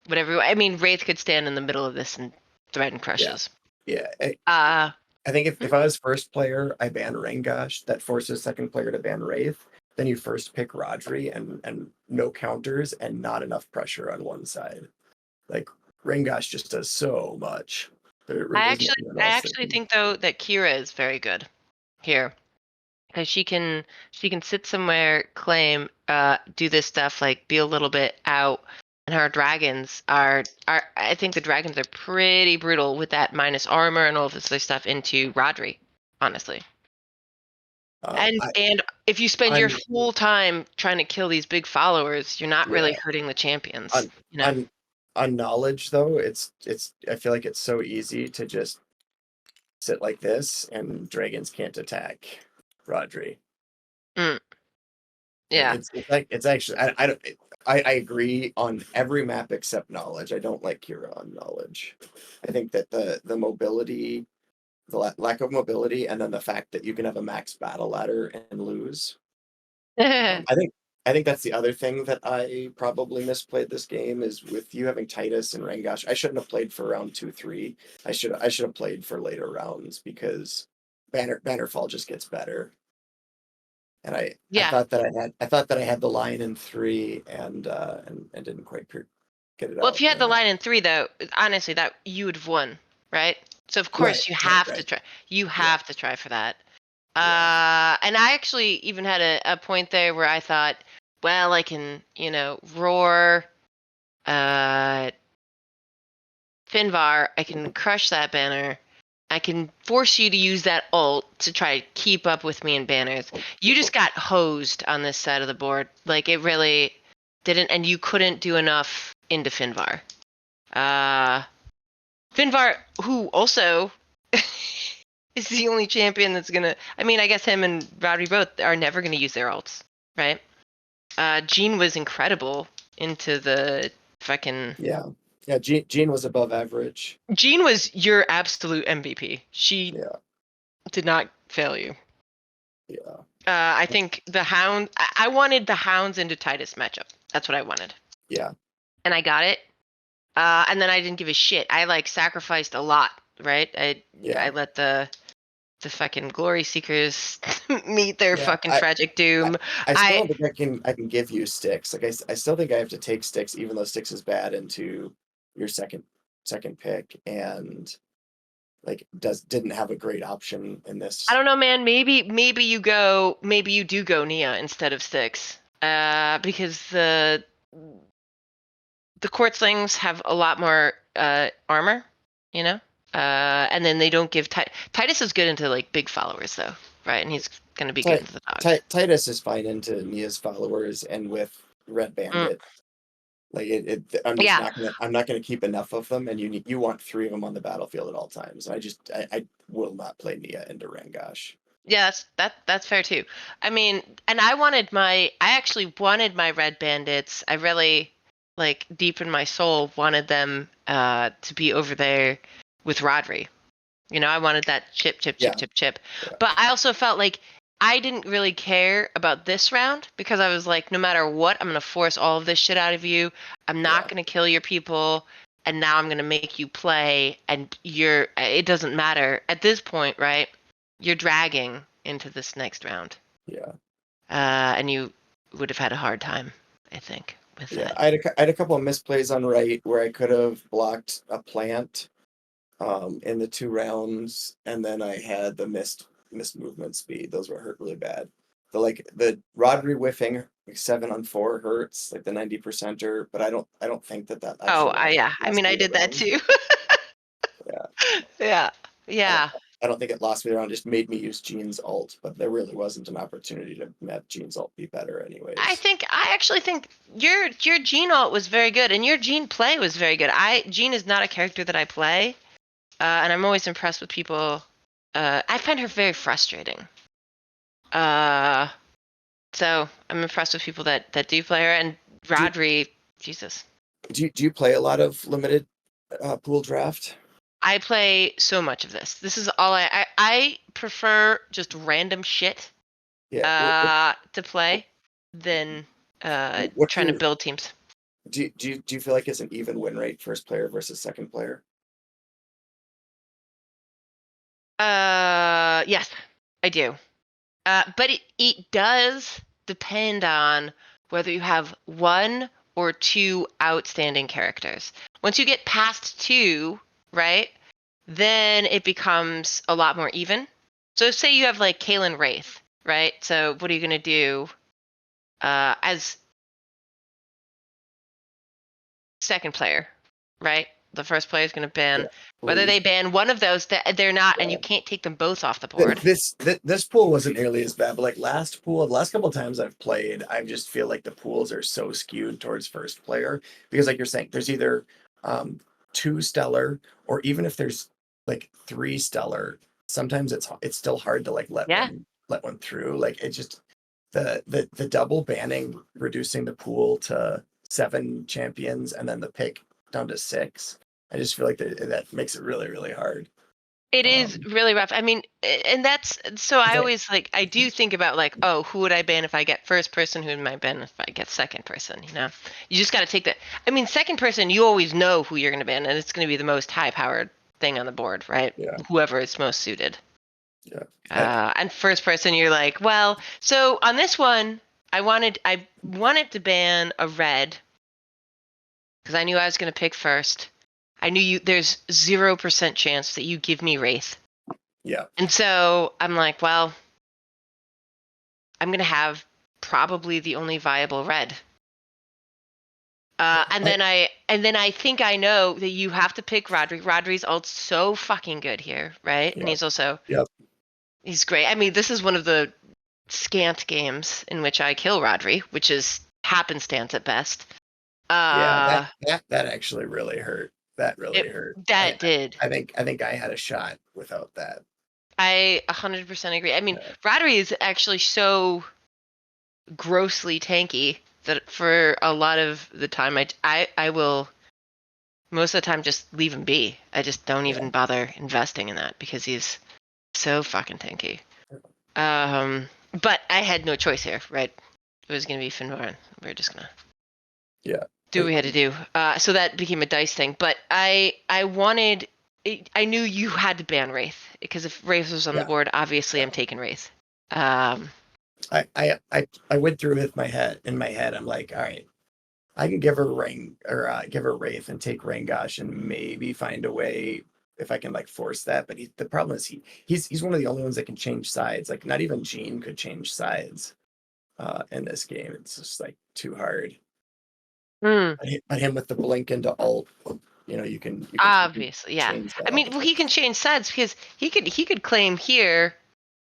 whatever. I mean, Wraith could stand in the middle of this and threaten crushes. Yeah. Uh, I think if I was first player, I ban Rangosh. That forces second player to ban Wraith. Then you first pick Rhodri and no counters and not enough pressure on one side. Like Rangosh just does so much. I actually think though that Kira is very good here because she can sit somewhere, claim, do this stuff, like be a little bit out, and her dragons are I think the dragons are pretty brutal with that minus armor and all of this other stuff into Rhodri, honestly. And if you spend your whole time trying to kill these big followers, you're not really hurting the champions. On knowledge though, it's I feel like it's so easy to just sit like this and dragons can't attack Rhodri. Yeah. It's actually I agree on every map except knowledge. I don't like Kira on knowledge. I think that the mobility, the lack of mobility, and then the fact that you can have a max battle ladder and lose. I think that's the other thing that I probably misplayed this game is with you having Titus and Rangosh. I shouldn't have played for round 2, 3. I should have played for later rounds because Bannerfall just gets better. And I thought that I had the line in 3 and didn't quite get it out. Well, if you had the line in 3 though, honestly, that you would have won, right? So of course you have to try. You have to try for that. And I actually even had a point there where I thought, well, I can, roar Finvarr, I can crush that banner. I can force you to use that ult to try to keep up with me in banners. You just got hosed on this side of the board. Like, it really didn't, and you couldn't do enough into Finvarr. Finvarr, who also is the only champion that's gonna... I mean, I guess him and Rhodri both are never gonna use their ults, right? Jeen was incredible into the fucking... Yeah, Jeen was above average. Jeen was your absolute MVP. She did not fail you. Yeah. I think the Hound... I wanted the Hounds into Titus matchup. That's what I wanted. Yeah. And I got it. And then I didn't give a shit. I sacrificed a lot, right? I let the fucking glory seekers meet their fucking tragic doom. I still think I can give you Styx. Like I still think I have to take Styx, even though Styx is bad, into your second pick, and like didn't have a great option in this. I don't know, man. Maybe you do go Nia instead of Styx, because the Quartzlings have a lot more armor, and then they don't give Titus is good into like big followers though, right? And he's gonna be good into the dogs. Titus is fine into Nia's followers and with Red Bandit. Like I'm not gonna keep enough of them, and you want 3 of them on the battlefield at all times. I will not play Nia into Rangosh. Yeah, that's fair too. I mean, and I actually wanted my Red Bandits. I really, like, deep in my soul wanted them to be over there with Rhodri. I wanted that chip. Yeah. But I also felt like I didn't really care about this round because I was like, no matter what, I'm going to force all of this shit out of you. I'm not going to kill your people. And now I'm going to make you play. And it doesn't matter at this point, right? You're dragging into this next round. Yeah. And you would have had a hard time, I think, with that. I had a couple of misplays on right where I could have blocked a plant in the 2 rounds, and then I had the missed movement speed. Those were hurt really bad. The Rhodri whiffing 7 on 4 hurts, like the 90%er, but I don't think that I mean, I did that too. Yeah. I don't think it lost me around, just made me use Jeen's ult, but there really wasn't an opportunity to have Jeen's ult be better anyways. I actually think your Jeen ult was very good, and your Jeen play was very good. Jeen is not a character that I play, and I'm always impressed with people. I find her very frustrating. So I'm impressed with people that do play her, and Rhodri, Jesus. Do you play a lot of limited pool draft? I play so much of this. This is all I prefer just random shit Yeah. to play than What's trying to your build teams. do you feel like it's an even win rate first player versus second player? Yes, I do. But it does depend on whether you have one or two outstanding characters. Once you get past two, right, then it becomes a lot more even. So say you have like Kaelin Wraith, right? So what are you gonna do as second player, right? The first player is gonna ban. Yeah, Whether please. they ban one of those, they're not, and Yeah. you can't take them both off the board. This pool wasn't nearly as bad, but like the last couple of times I've played, I just feel like the pools are so skewed towards first player because, like you're saying, there's either two stellar or even if there's like three stellar, sometimes it's still hard to like Yeah. let one through. Like it just the double banning reducing the pool to 7 champions and then the pick down to 6. I just feel like that makes it really hard. It is Um, really rough. I mean, and that's so I 'Cause always like I do think about like, oh, who would I ban if I get first person? Who would I ban if I get second person? You know, you just got to take that. I mean, second person, you always know who you're going to ban, and it's going to be the most high-powered thing on the board, right? yeah, Whoever is most suited. yeah. I, And first person, you're like, well, so on this one, I wanted to ban a red because I knew I was going to pick first. I knew there's 0% chance that you give me Wraith. yeah. And so I'm like, well, I'm going to have probably the only viable red. And I, then I think I know that you have to pick Rhodri. Rodri's ult so fucking good here, right? And yeah, he's also yep, he's great. I mean, this is one of the scant games in which I kill Rhodri, which is happenstance at best. yeah. Uh, That actually really hurt. That it really hurt. that did. I think I had a shot without that. I 100% agree. I mean, Yeah, Rhodri is actually so grossly tanky that for a lot of the time I will most of the time just leave him be. I just don't yeah, even bother investing in that because he's so fucking tanky. But I had no choice here, right? It was gonna be Finvarr. We are just gonna yeah. do what we had to do. So that became a dice thing. But I wanted. I knew you had to ban Wraith because if Wraith was on the Yeah, board, obviously yeah. I'm taking Wraith. Um, I went through with my head in my head. I'm like, all right, I can give her ring or give her Wraith and take Rangosh and maybe find a way if I can like force that. But the problem is he's one of the only ones that can change sides. Like not even Jeen could change sides in this game. It's just like too hard. hmm. But him with the blink into ult, you can Obviously, yeah. change that I all mean, the well, he can time. change sides because he could claim here,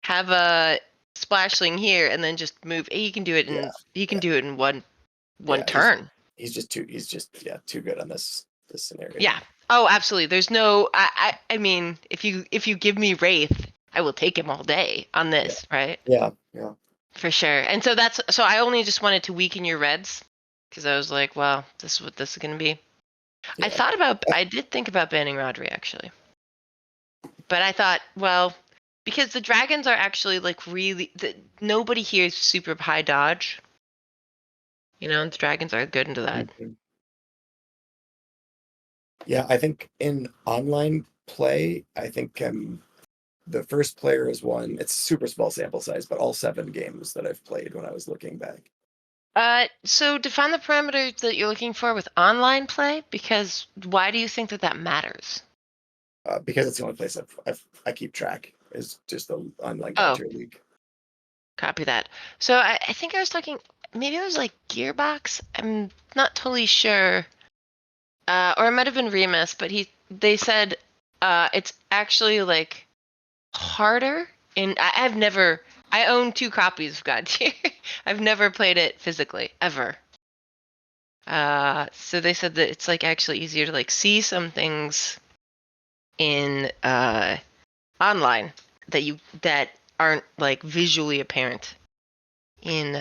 have a splashling here, and then just move. He can do it Yeah, in he can yeah, do it in one yeah. turn. He's just yeah too good on this Yeah. scenario. Oh, absolutely. There's no. I mean, if you give me Wraith, I will take him all day on Yeah, this, right? yeah. For sure. And so I only just wanted to weaken your reds because I was like, well, this is what this is gonna be. Yeah. I did think about banning Rhodri actually. But I thought, well, because the dragons are actually like really, nobody here is super high dodge. You know, the dragons are good into that. Mhm. Yeah, I think in online play, I think the first player is one. It's super small sample size, but all 7 games that I've played when I was looking back. So define the parameters that you're looking for with online play, because why do you think that matters? Because it's the only place I keep track is just the online Oh, Godtear League. copy that. So I think I was talking, maybe it was like Gearbox. I'm not totally sure. Or it might have been Remus, but they said it's actually like harder. And I own 2 copies of Godtear. I've never played it physically ever. So they said that it's like actually easier to like see some things in online that aren't like visually apparent in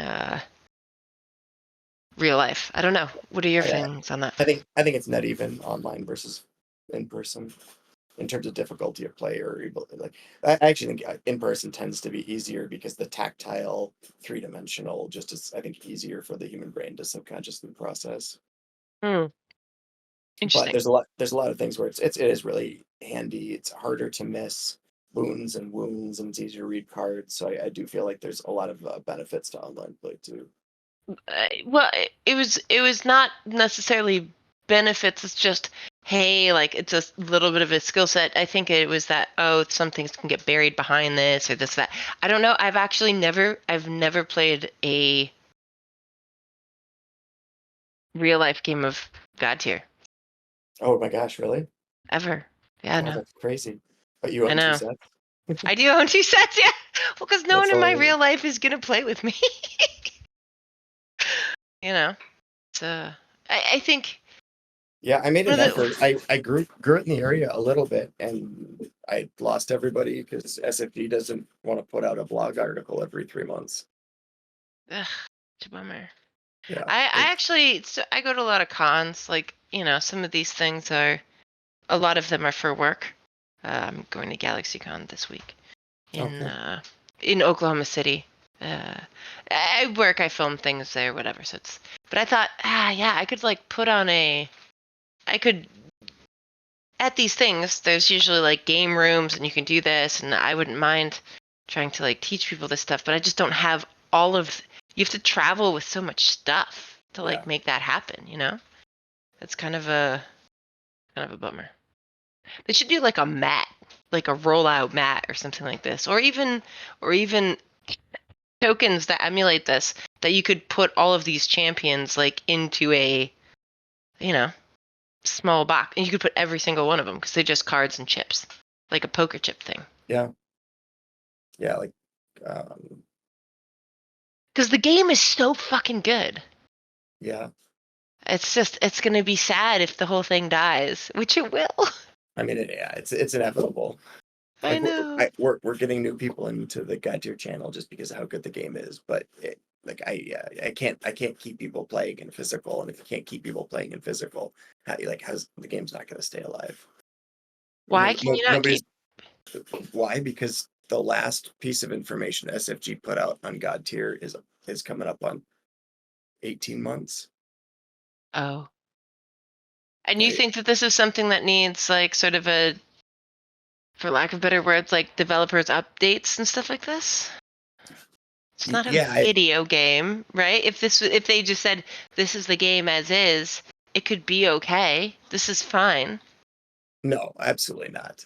real life. I don't know. What are your I, feelings on that? I think it's not even online versus in person in terms of difficulty of play or like I actually think in person tends to be easier because the tactile 3-dimensional just is I think easier for the human brain to subconsciously process. Hmm. But Interesting. there's a lot of things where it is really handy. It's harder to miss wounds and it's easier to read cards. So I do feel like there's a lot of benefits to online play too. Well, it was not necessarily benefits. It's just, hey, like it's a little bit of a skill set. I think it was that, oh, some things can get buried behind this or this that. I don't know. I've never played a real life game of Godtear Oh my gosh, really? ever. Yeah, Oh, no, that's crazy. But you I own two know. sets? I do own two sets. Yeah, well, because no That's one in my hilarious. real life is gonna play with me. you know. So I think Yeah, I made one an of the effort. I grew it in the area a little bit, and I lost everybody because SFG doesn't want to put out a blog article every 3 months. ugh, it's a bummer. Yeah, I actually I go to a lot of cons. Like, some of these things are a lot of them are for work. I'm going to GalaxyCon this week oh in cool. uh, in Oklahoma City. Uh, I work, I film things there, whatever. So it's. But I thought, yeah, I could like put on I could at these things. There's usually like game rooms, and you can do this, and I wouldn't mind trying to like teach people this stuff. But I just don't have all of. You have to travel with so much stuff to Yeah, like make that happen. It's kind of a bummer. They should do like a mat, like a rollout mat or something like this, or even tokens that emulate this that you could put all of these champions like into a you know small box, and you could put every single one of them because they're just cards and chips, like a poker chip thing. yeah, yeah. Like, um, Because the game is so fucking good. yeah. It's gonna be sad if the whole thing dies, which it will. I mean, yeah, it's inevitable. I Like know. we're getting new people into the Godtear channel just because of how good the game is. But like I can't keep people playing in physical, and if you can't keep people playing in physical, how's the game's not going to stay alive? Why can you not Nobody's keep? why because the last piece of information SFG put out on Godtear is coming up on 18 months. Oh, and you Right? think that this is something that needs like sort of a, for lack of better words, like developers updates and stuff like this? It's not a Yeah, video game, right? If they just said this is the game as is, it could be okay. This is fine. no, absolutely not.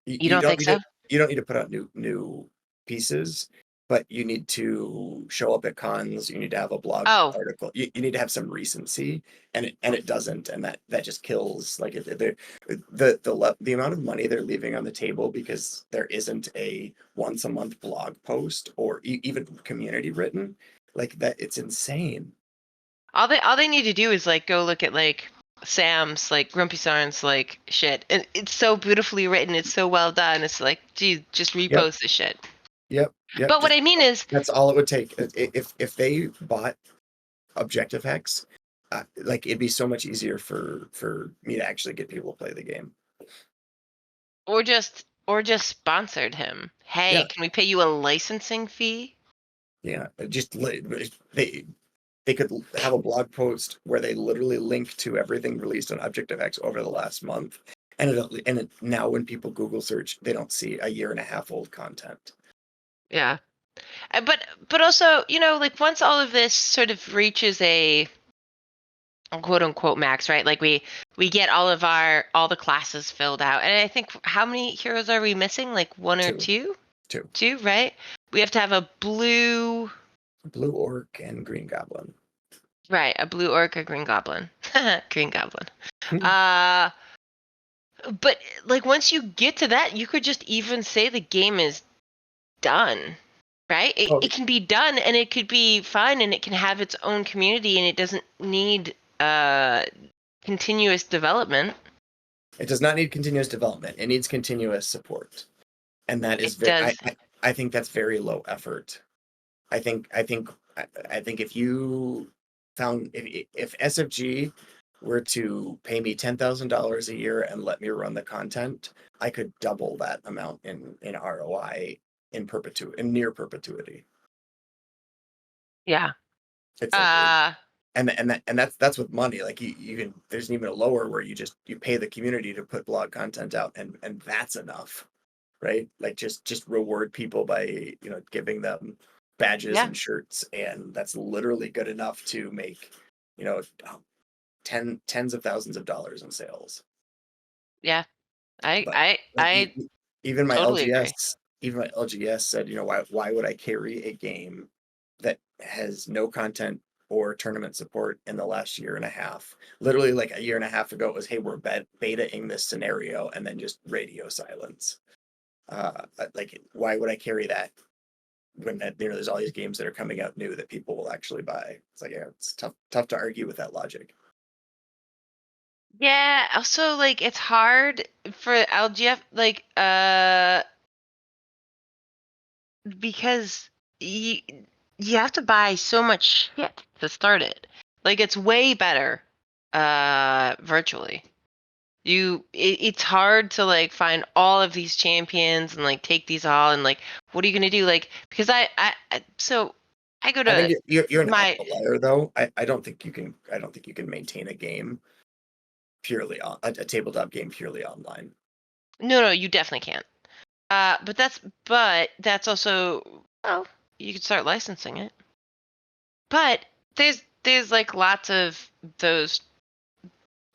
You You don't don't think need to so? put out new pieces, but you need to show up at cons. You need to have a blog Oh, article. You need to have some recency, and it doesn't, and that just kills. Like if the amount of money they're leaving on the table because there isn't a once a month blog post or even community written, like that, it's insane. all they need to do is like go look at like Sam's like Grumpy Sarn's like shit. And it's so beautifully written. It's so well done. It's like, gee, just Yep, repost the shit. yep. But what Just I mean is, that's all it would take. If they bought Objective Hex, like it'd be so much easier for me to actually get people to play the game. or just sponsored him. Hey, Yeah, can we pay you a licensing fee? yeah. They they could have a blog post where they literally link to everything released on Objective X over the last month, and now when people Google search, they don't see a year and a half old content. Yeah. But also, like once all of this sort of reaches a quote unquote max, right? Like we get all the classes filled out. And I think how many heroes are we missing? Like one or Two, two? two, Two, right? We have to have a blue, Blue Orc and Green Goblin. right, a blue orc or green goblin. Green goblin. Uh but like once you get to that, you could just even say the game is done. Right? It, Oh, it can be done and it could be fun and it can have its own community and it doesn't need continuous development. it does not need continuous development. It needs continuous support, and that is It very. does. I think that's very low effort. I think if you found if SFG were to pay me $10,000 a year and let me run the content, I could double that amount in ROI in near perpetuity. Yeah. It's like that's with money. Like you can, there's even a lower where you pay the community to put blog content out, and that's enough, right? Like just reward people by giving them badges Yeah. and shirts, and that's literally good enough to make you know tens of thousands of dollars in sales. Yeah. But like I even my totally agree. LGS said, why would I carry a game that has no content or tournament support in the last year and a half? Literally, like a year and a half ago, it was, hey, we're betaing this scenario, and then just radio silence. Like, why would I carry that when there's all these games that are coming out new that people will actually buy? It's like, yeah, it's tough to argue with that logic. Yeah, also like it's hard for LGF because you have to buy so much shit to start it. Like it's way better virtually. It's hard to like find all of these champions and like take these all and like what are you gonna do? Like because so I go I to think you're an my outlier, though. I don't think you can. I don't think you can maintain a game purely on a tabletop game purely online. no, you definitely can't. But that's also, well, you could start licensing it. But there's like lots of those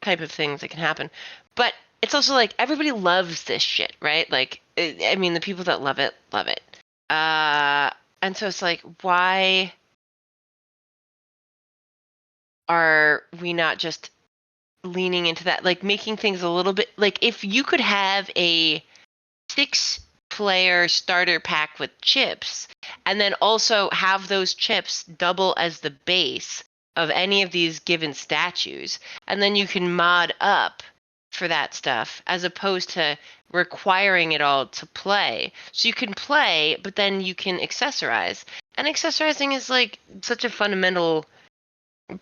type of things that can happen. But it's also like everybody loves this shit, right? Like I mean the people that love it love it. And so it's like why are we not just leaning into that, like making things a little bit like if you could have a 6-player starter pack with chips and then also have those chips double as the base of any of these given statues, and then you can mod up for that stuff as opposed to requiring it all to play. So you can play, but then you can accessorize. And accessorizing is like such a fundamental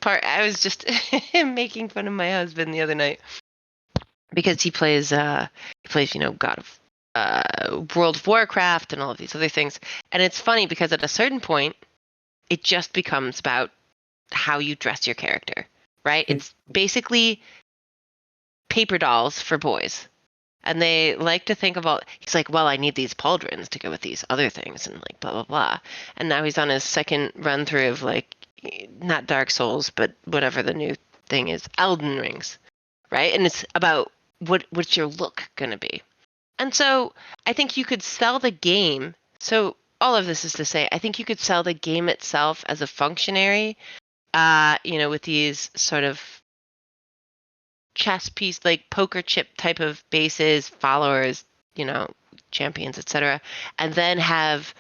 part. I was just making fun of my husband the other night because he plays God of World of Warcraft and all of these other things. And it's funny because at a certain point, it just becomes about how you dress your character, right? It's basically paper dolls for boys. And they like to think about, he's like, well, I need these pauldrons to go with these other things and like blah, blah, blah. And now he's on his second run through of like, not Dark Souls, but whatever the new thing is, Elden Rings, right? And it's about what's your look going to be. And so I think you could sell the game. So all of this is to say, I think you could sell the game itself as a functionary, with these sort of chess piece, like poker chip type of bases, followers, champions, etc., and then have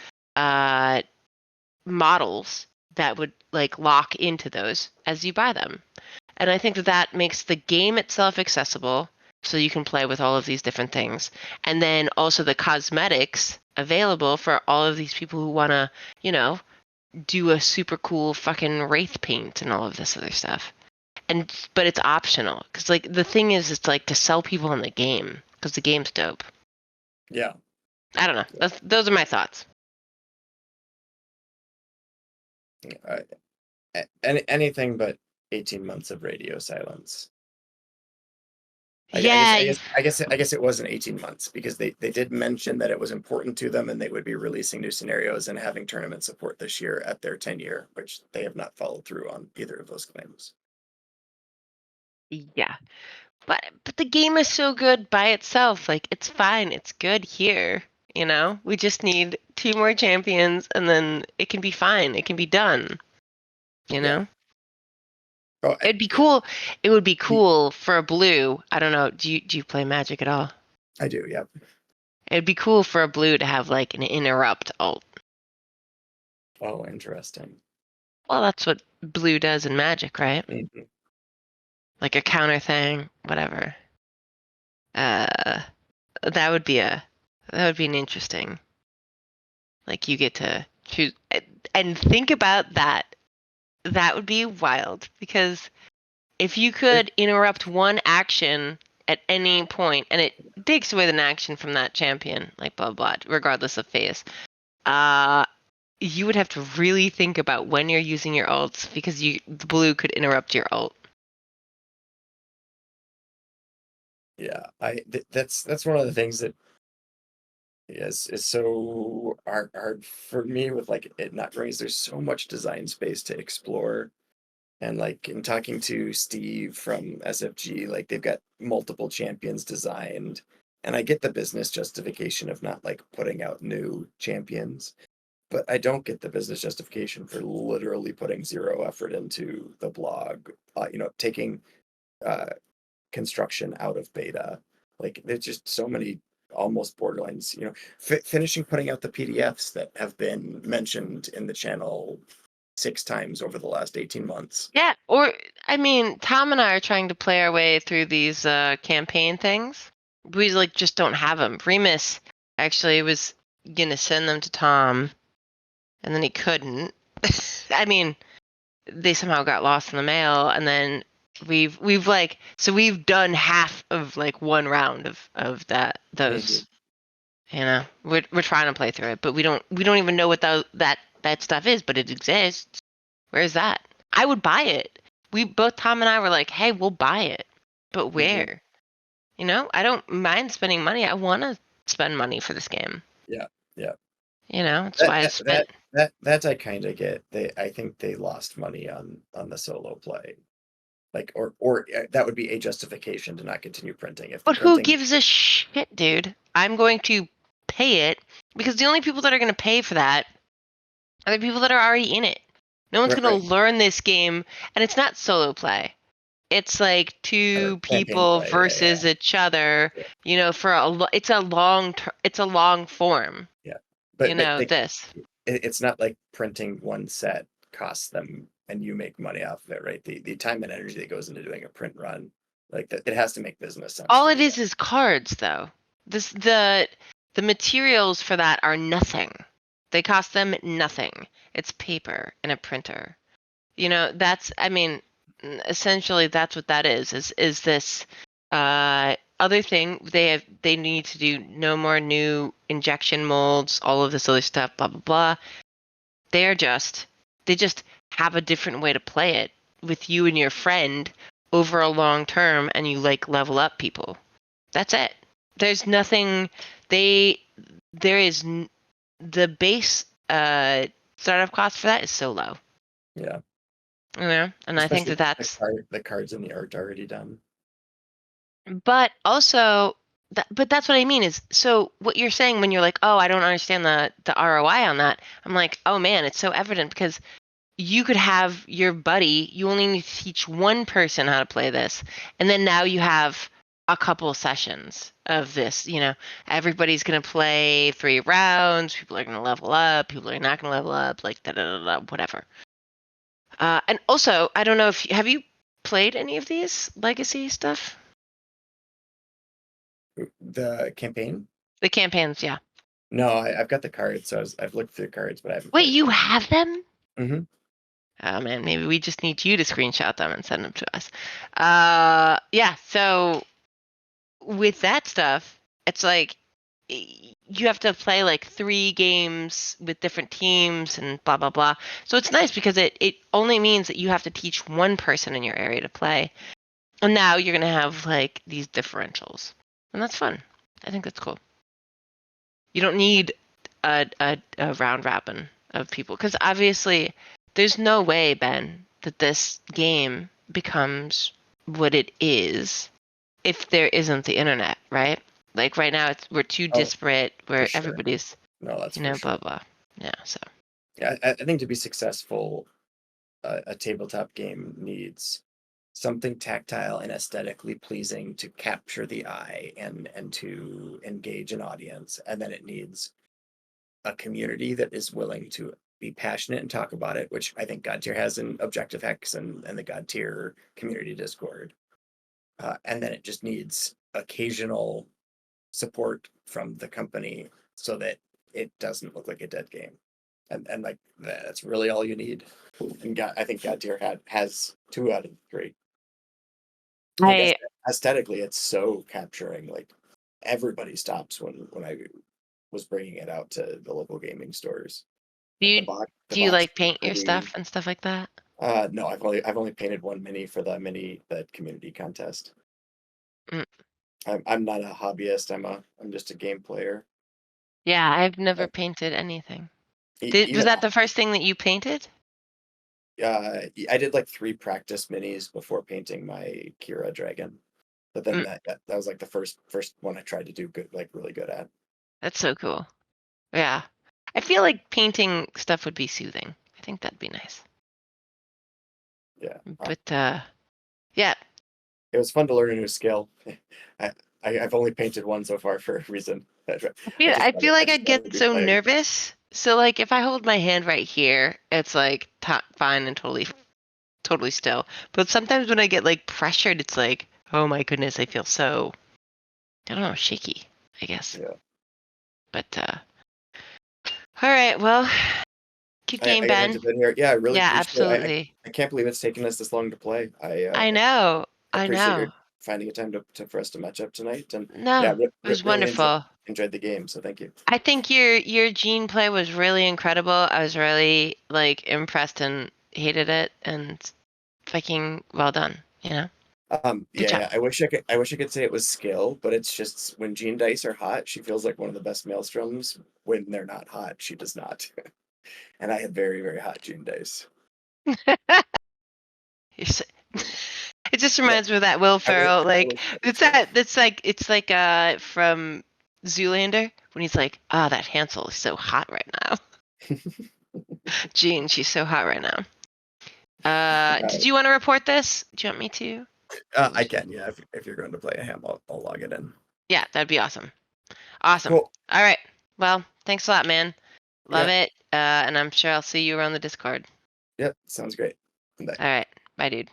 models that would like lock into those as you buy them. And I think that makes the game itself accessible so you can play with all of these different things. And then also the cosmetics available for all of these people who want to, do a super cool fucking wraith paint and all of this other stuff. But it's optional because like the thing is, it's like to sell people in the game because the game's dope. Yeah. I don't know. Those are my thoughts. Anything but 18 months of radio silence. Yeah. I guess it wasn't 18 months because they did mention that it was important to them and they would be releasing new scenarios and having tournament support this year at their 10-year, which they have not followed through on either of those claims. Yeah. But the game is so good by itself. Like it's fine. It's good here. We just need 2 more champions and then it can be fine. It can be done. Yeah. Oh, It'd be cool. It would be cool for a blue. I don't know. Do you play Magic at all? I do, yeah. It'd be cool for a blue to have like an interrupt alt. Oh, interesting. Well, that's what blue does in Magic, right? Mm-hmm. Like a counter thing, whatever. Uh, that would be an interesting. Like you get to choose and think about that. That would be wild, because if you could interrupt one action at any point and it takes away the action from that champion, like blah blah, regardless of phase, you would have to really think about when you're using your ults, because the blue could interrupt your ult. Yeah, that's one of the things that is so hard for me with like it not growing. Is there's so much design space to explore, and like in talking to Steve from SFG, like they've got multiple champions designed, and I get the business justification of not like putting out new champions, but I don't get the business justification for literally putting zero effort into the blog. Taking uh, construction out of beta. Like there's just so many almost borderlines. Finishing putting out the PDFs that have been mentioned in the channel 6 times over the last 18 months. Yeah, or I mean, Tom and I are trying to play our way through these campaign things. We like just don't have them. Remus actually was gonna send them to Tom, and then he couldn't. I mean, they somehow got lost in the mail, and then we've done half of like one round of those. We're trying to play through it, but we don't even know what that stuff is, but it exists. Where's that? I would buy it. Tom and I were like, hey, we'll buy it, but where? I don't mind spending money. I want to spend money for this game. Yeah, yeah. That's why I spent. That I kind of get. I think they lost money on the solo play. Like, or that would be a justification to not continue printing. But who gives a shit, dude? I'm going to pay it, because the only people that are going to pay for that are the people that are already in it. No one's going to learn this game, and it's not solo play. It's like two people versus each other. It's a long form. Yeah, but this. It's not like printing one set costs them and you make money off of it, right? The time and energy that goes into doing a print run, like that, it has to make business sense. All it is cards, though. The materials for that are nothing. They cost them nothing. It's paper and a printer. Essentially that's what that is this other thing. They need to do no more new injection molds, all of this other stuff, blah blah blah. They just have a different way to play it with you and your friend over a long term, and you like level up people. That's it. There's nothing. The base startup cost for that is so low. Yeah. And especially I think that's the cards and the art already done. But also, but that's what I mean is, so what you're saying when you're like, oh, I don't understand the ROI on that. I'm like, oh man, it's so evident, because you could have your buddy, you only need to teach one person how to play this, and then now you have a couple of sessions of this. Everybody's going to play 3 rounds, people are going to level up, people are not going to level up, like whatever. And also, I don't know if have you played any of these legacy stuff? The campaign? The campaigns, yeah. No, I've got the cards, so I've looked through the cards, but I haven't. Wait, you have them? Mm-hmm. Oh man, maybe we just need you to screenshot them and send them to us. Yeah. So with that stuff, it's like you have to play like 3 games with different teams and blah blah blah. So it's nice because it only means that you have to teach one person in your area to play, and now you're gonna have like these differentials, and that's fun. I think that's cool. You don't need a round robin of people, because obviously there's no way, Ben, that this game becomes what it is if there isn't the internet, right? Like right now, we're too disparate, where everybody's blah blah. Yeah. So. Yeah, I think to be successful, a tabletop game needs something tactile and aesthetically pleasing to capture the eye and to engage an audience, and then it needs a community that is willing to be passionate and talk about it, which I think Godtear has in Objective Hex and the Godtear community Discord. And then it just needs occasional support from the company so that it doesn't look like a dead game. and like that's really all you need. And I think Godtear has 2 out of 3. Like I aesthetically, it's so capturing. Like everybody stops when I was bringing it out to the local gaming stores. do Like you the do you box like is paint your pretty. stuff and stuff like that? No, I've only painted one mini for the community contest. Mm. I'm not a hobbyist. I'm just a game player. Yeah, I've never But painted anything. Was even that the first thing that you painted? I did like 3 practice minis before painting my Kira dragon. But then Mm, that was like the first one I tried to do good, like really good at. that's so cool. Yeah. I feel like painting stuff would be soothing. I think that'd be nice. Yeah, But yeah, it was fun to learn a new skill. I, I've only painted one so far for a reason. I feel I like just I'd rather get be so playing. nervous. So like if I hold my hand right here, it's like fine and totally still. But sometimes when I get like pressured, it's like, oh my goodness, I feel so, I don't know, shaky, I guess. Yeah, But all right, well, good game, I gotta Ben. jump in here. Yeah, I really Yeah, appreciate it. absolutely. I can't believe it's taken us this long to play. I know. I I appreciate your know. finding a time for us to match up tonight. And yeah, No, it was really wonderful. enjoyed the game. So thank you. I think your Gene play was really incredible. I was really like impressed and hated it and fucking well done, you know? Good job. Yeah, I wish I could say it was skill, but it's just when Jean dice are hot, she feels like one of the best maelstroms. When they're not hot, she does not. And I had very, very hot Jean dice. It just Yeah, reminds me of that Will Ferrell, I like wish I could it's say. that it's like from Zoolander when he's like, ah, that Hansel is so hot right now. Jean, she's so hot right now. Did you want to report this? Do you want me to? I can, yeah. If you're going to play a ham, I'll log it in. Yeah, that'd be awesome. Awesome. Cool. All right. Well, thanks a lot, man. Love Yeah. it. And I'm sure I'll see you around the Discord. Yep. Sounds great. Bye. All right. Bye, dude.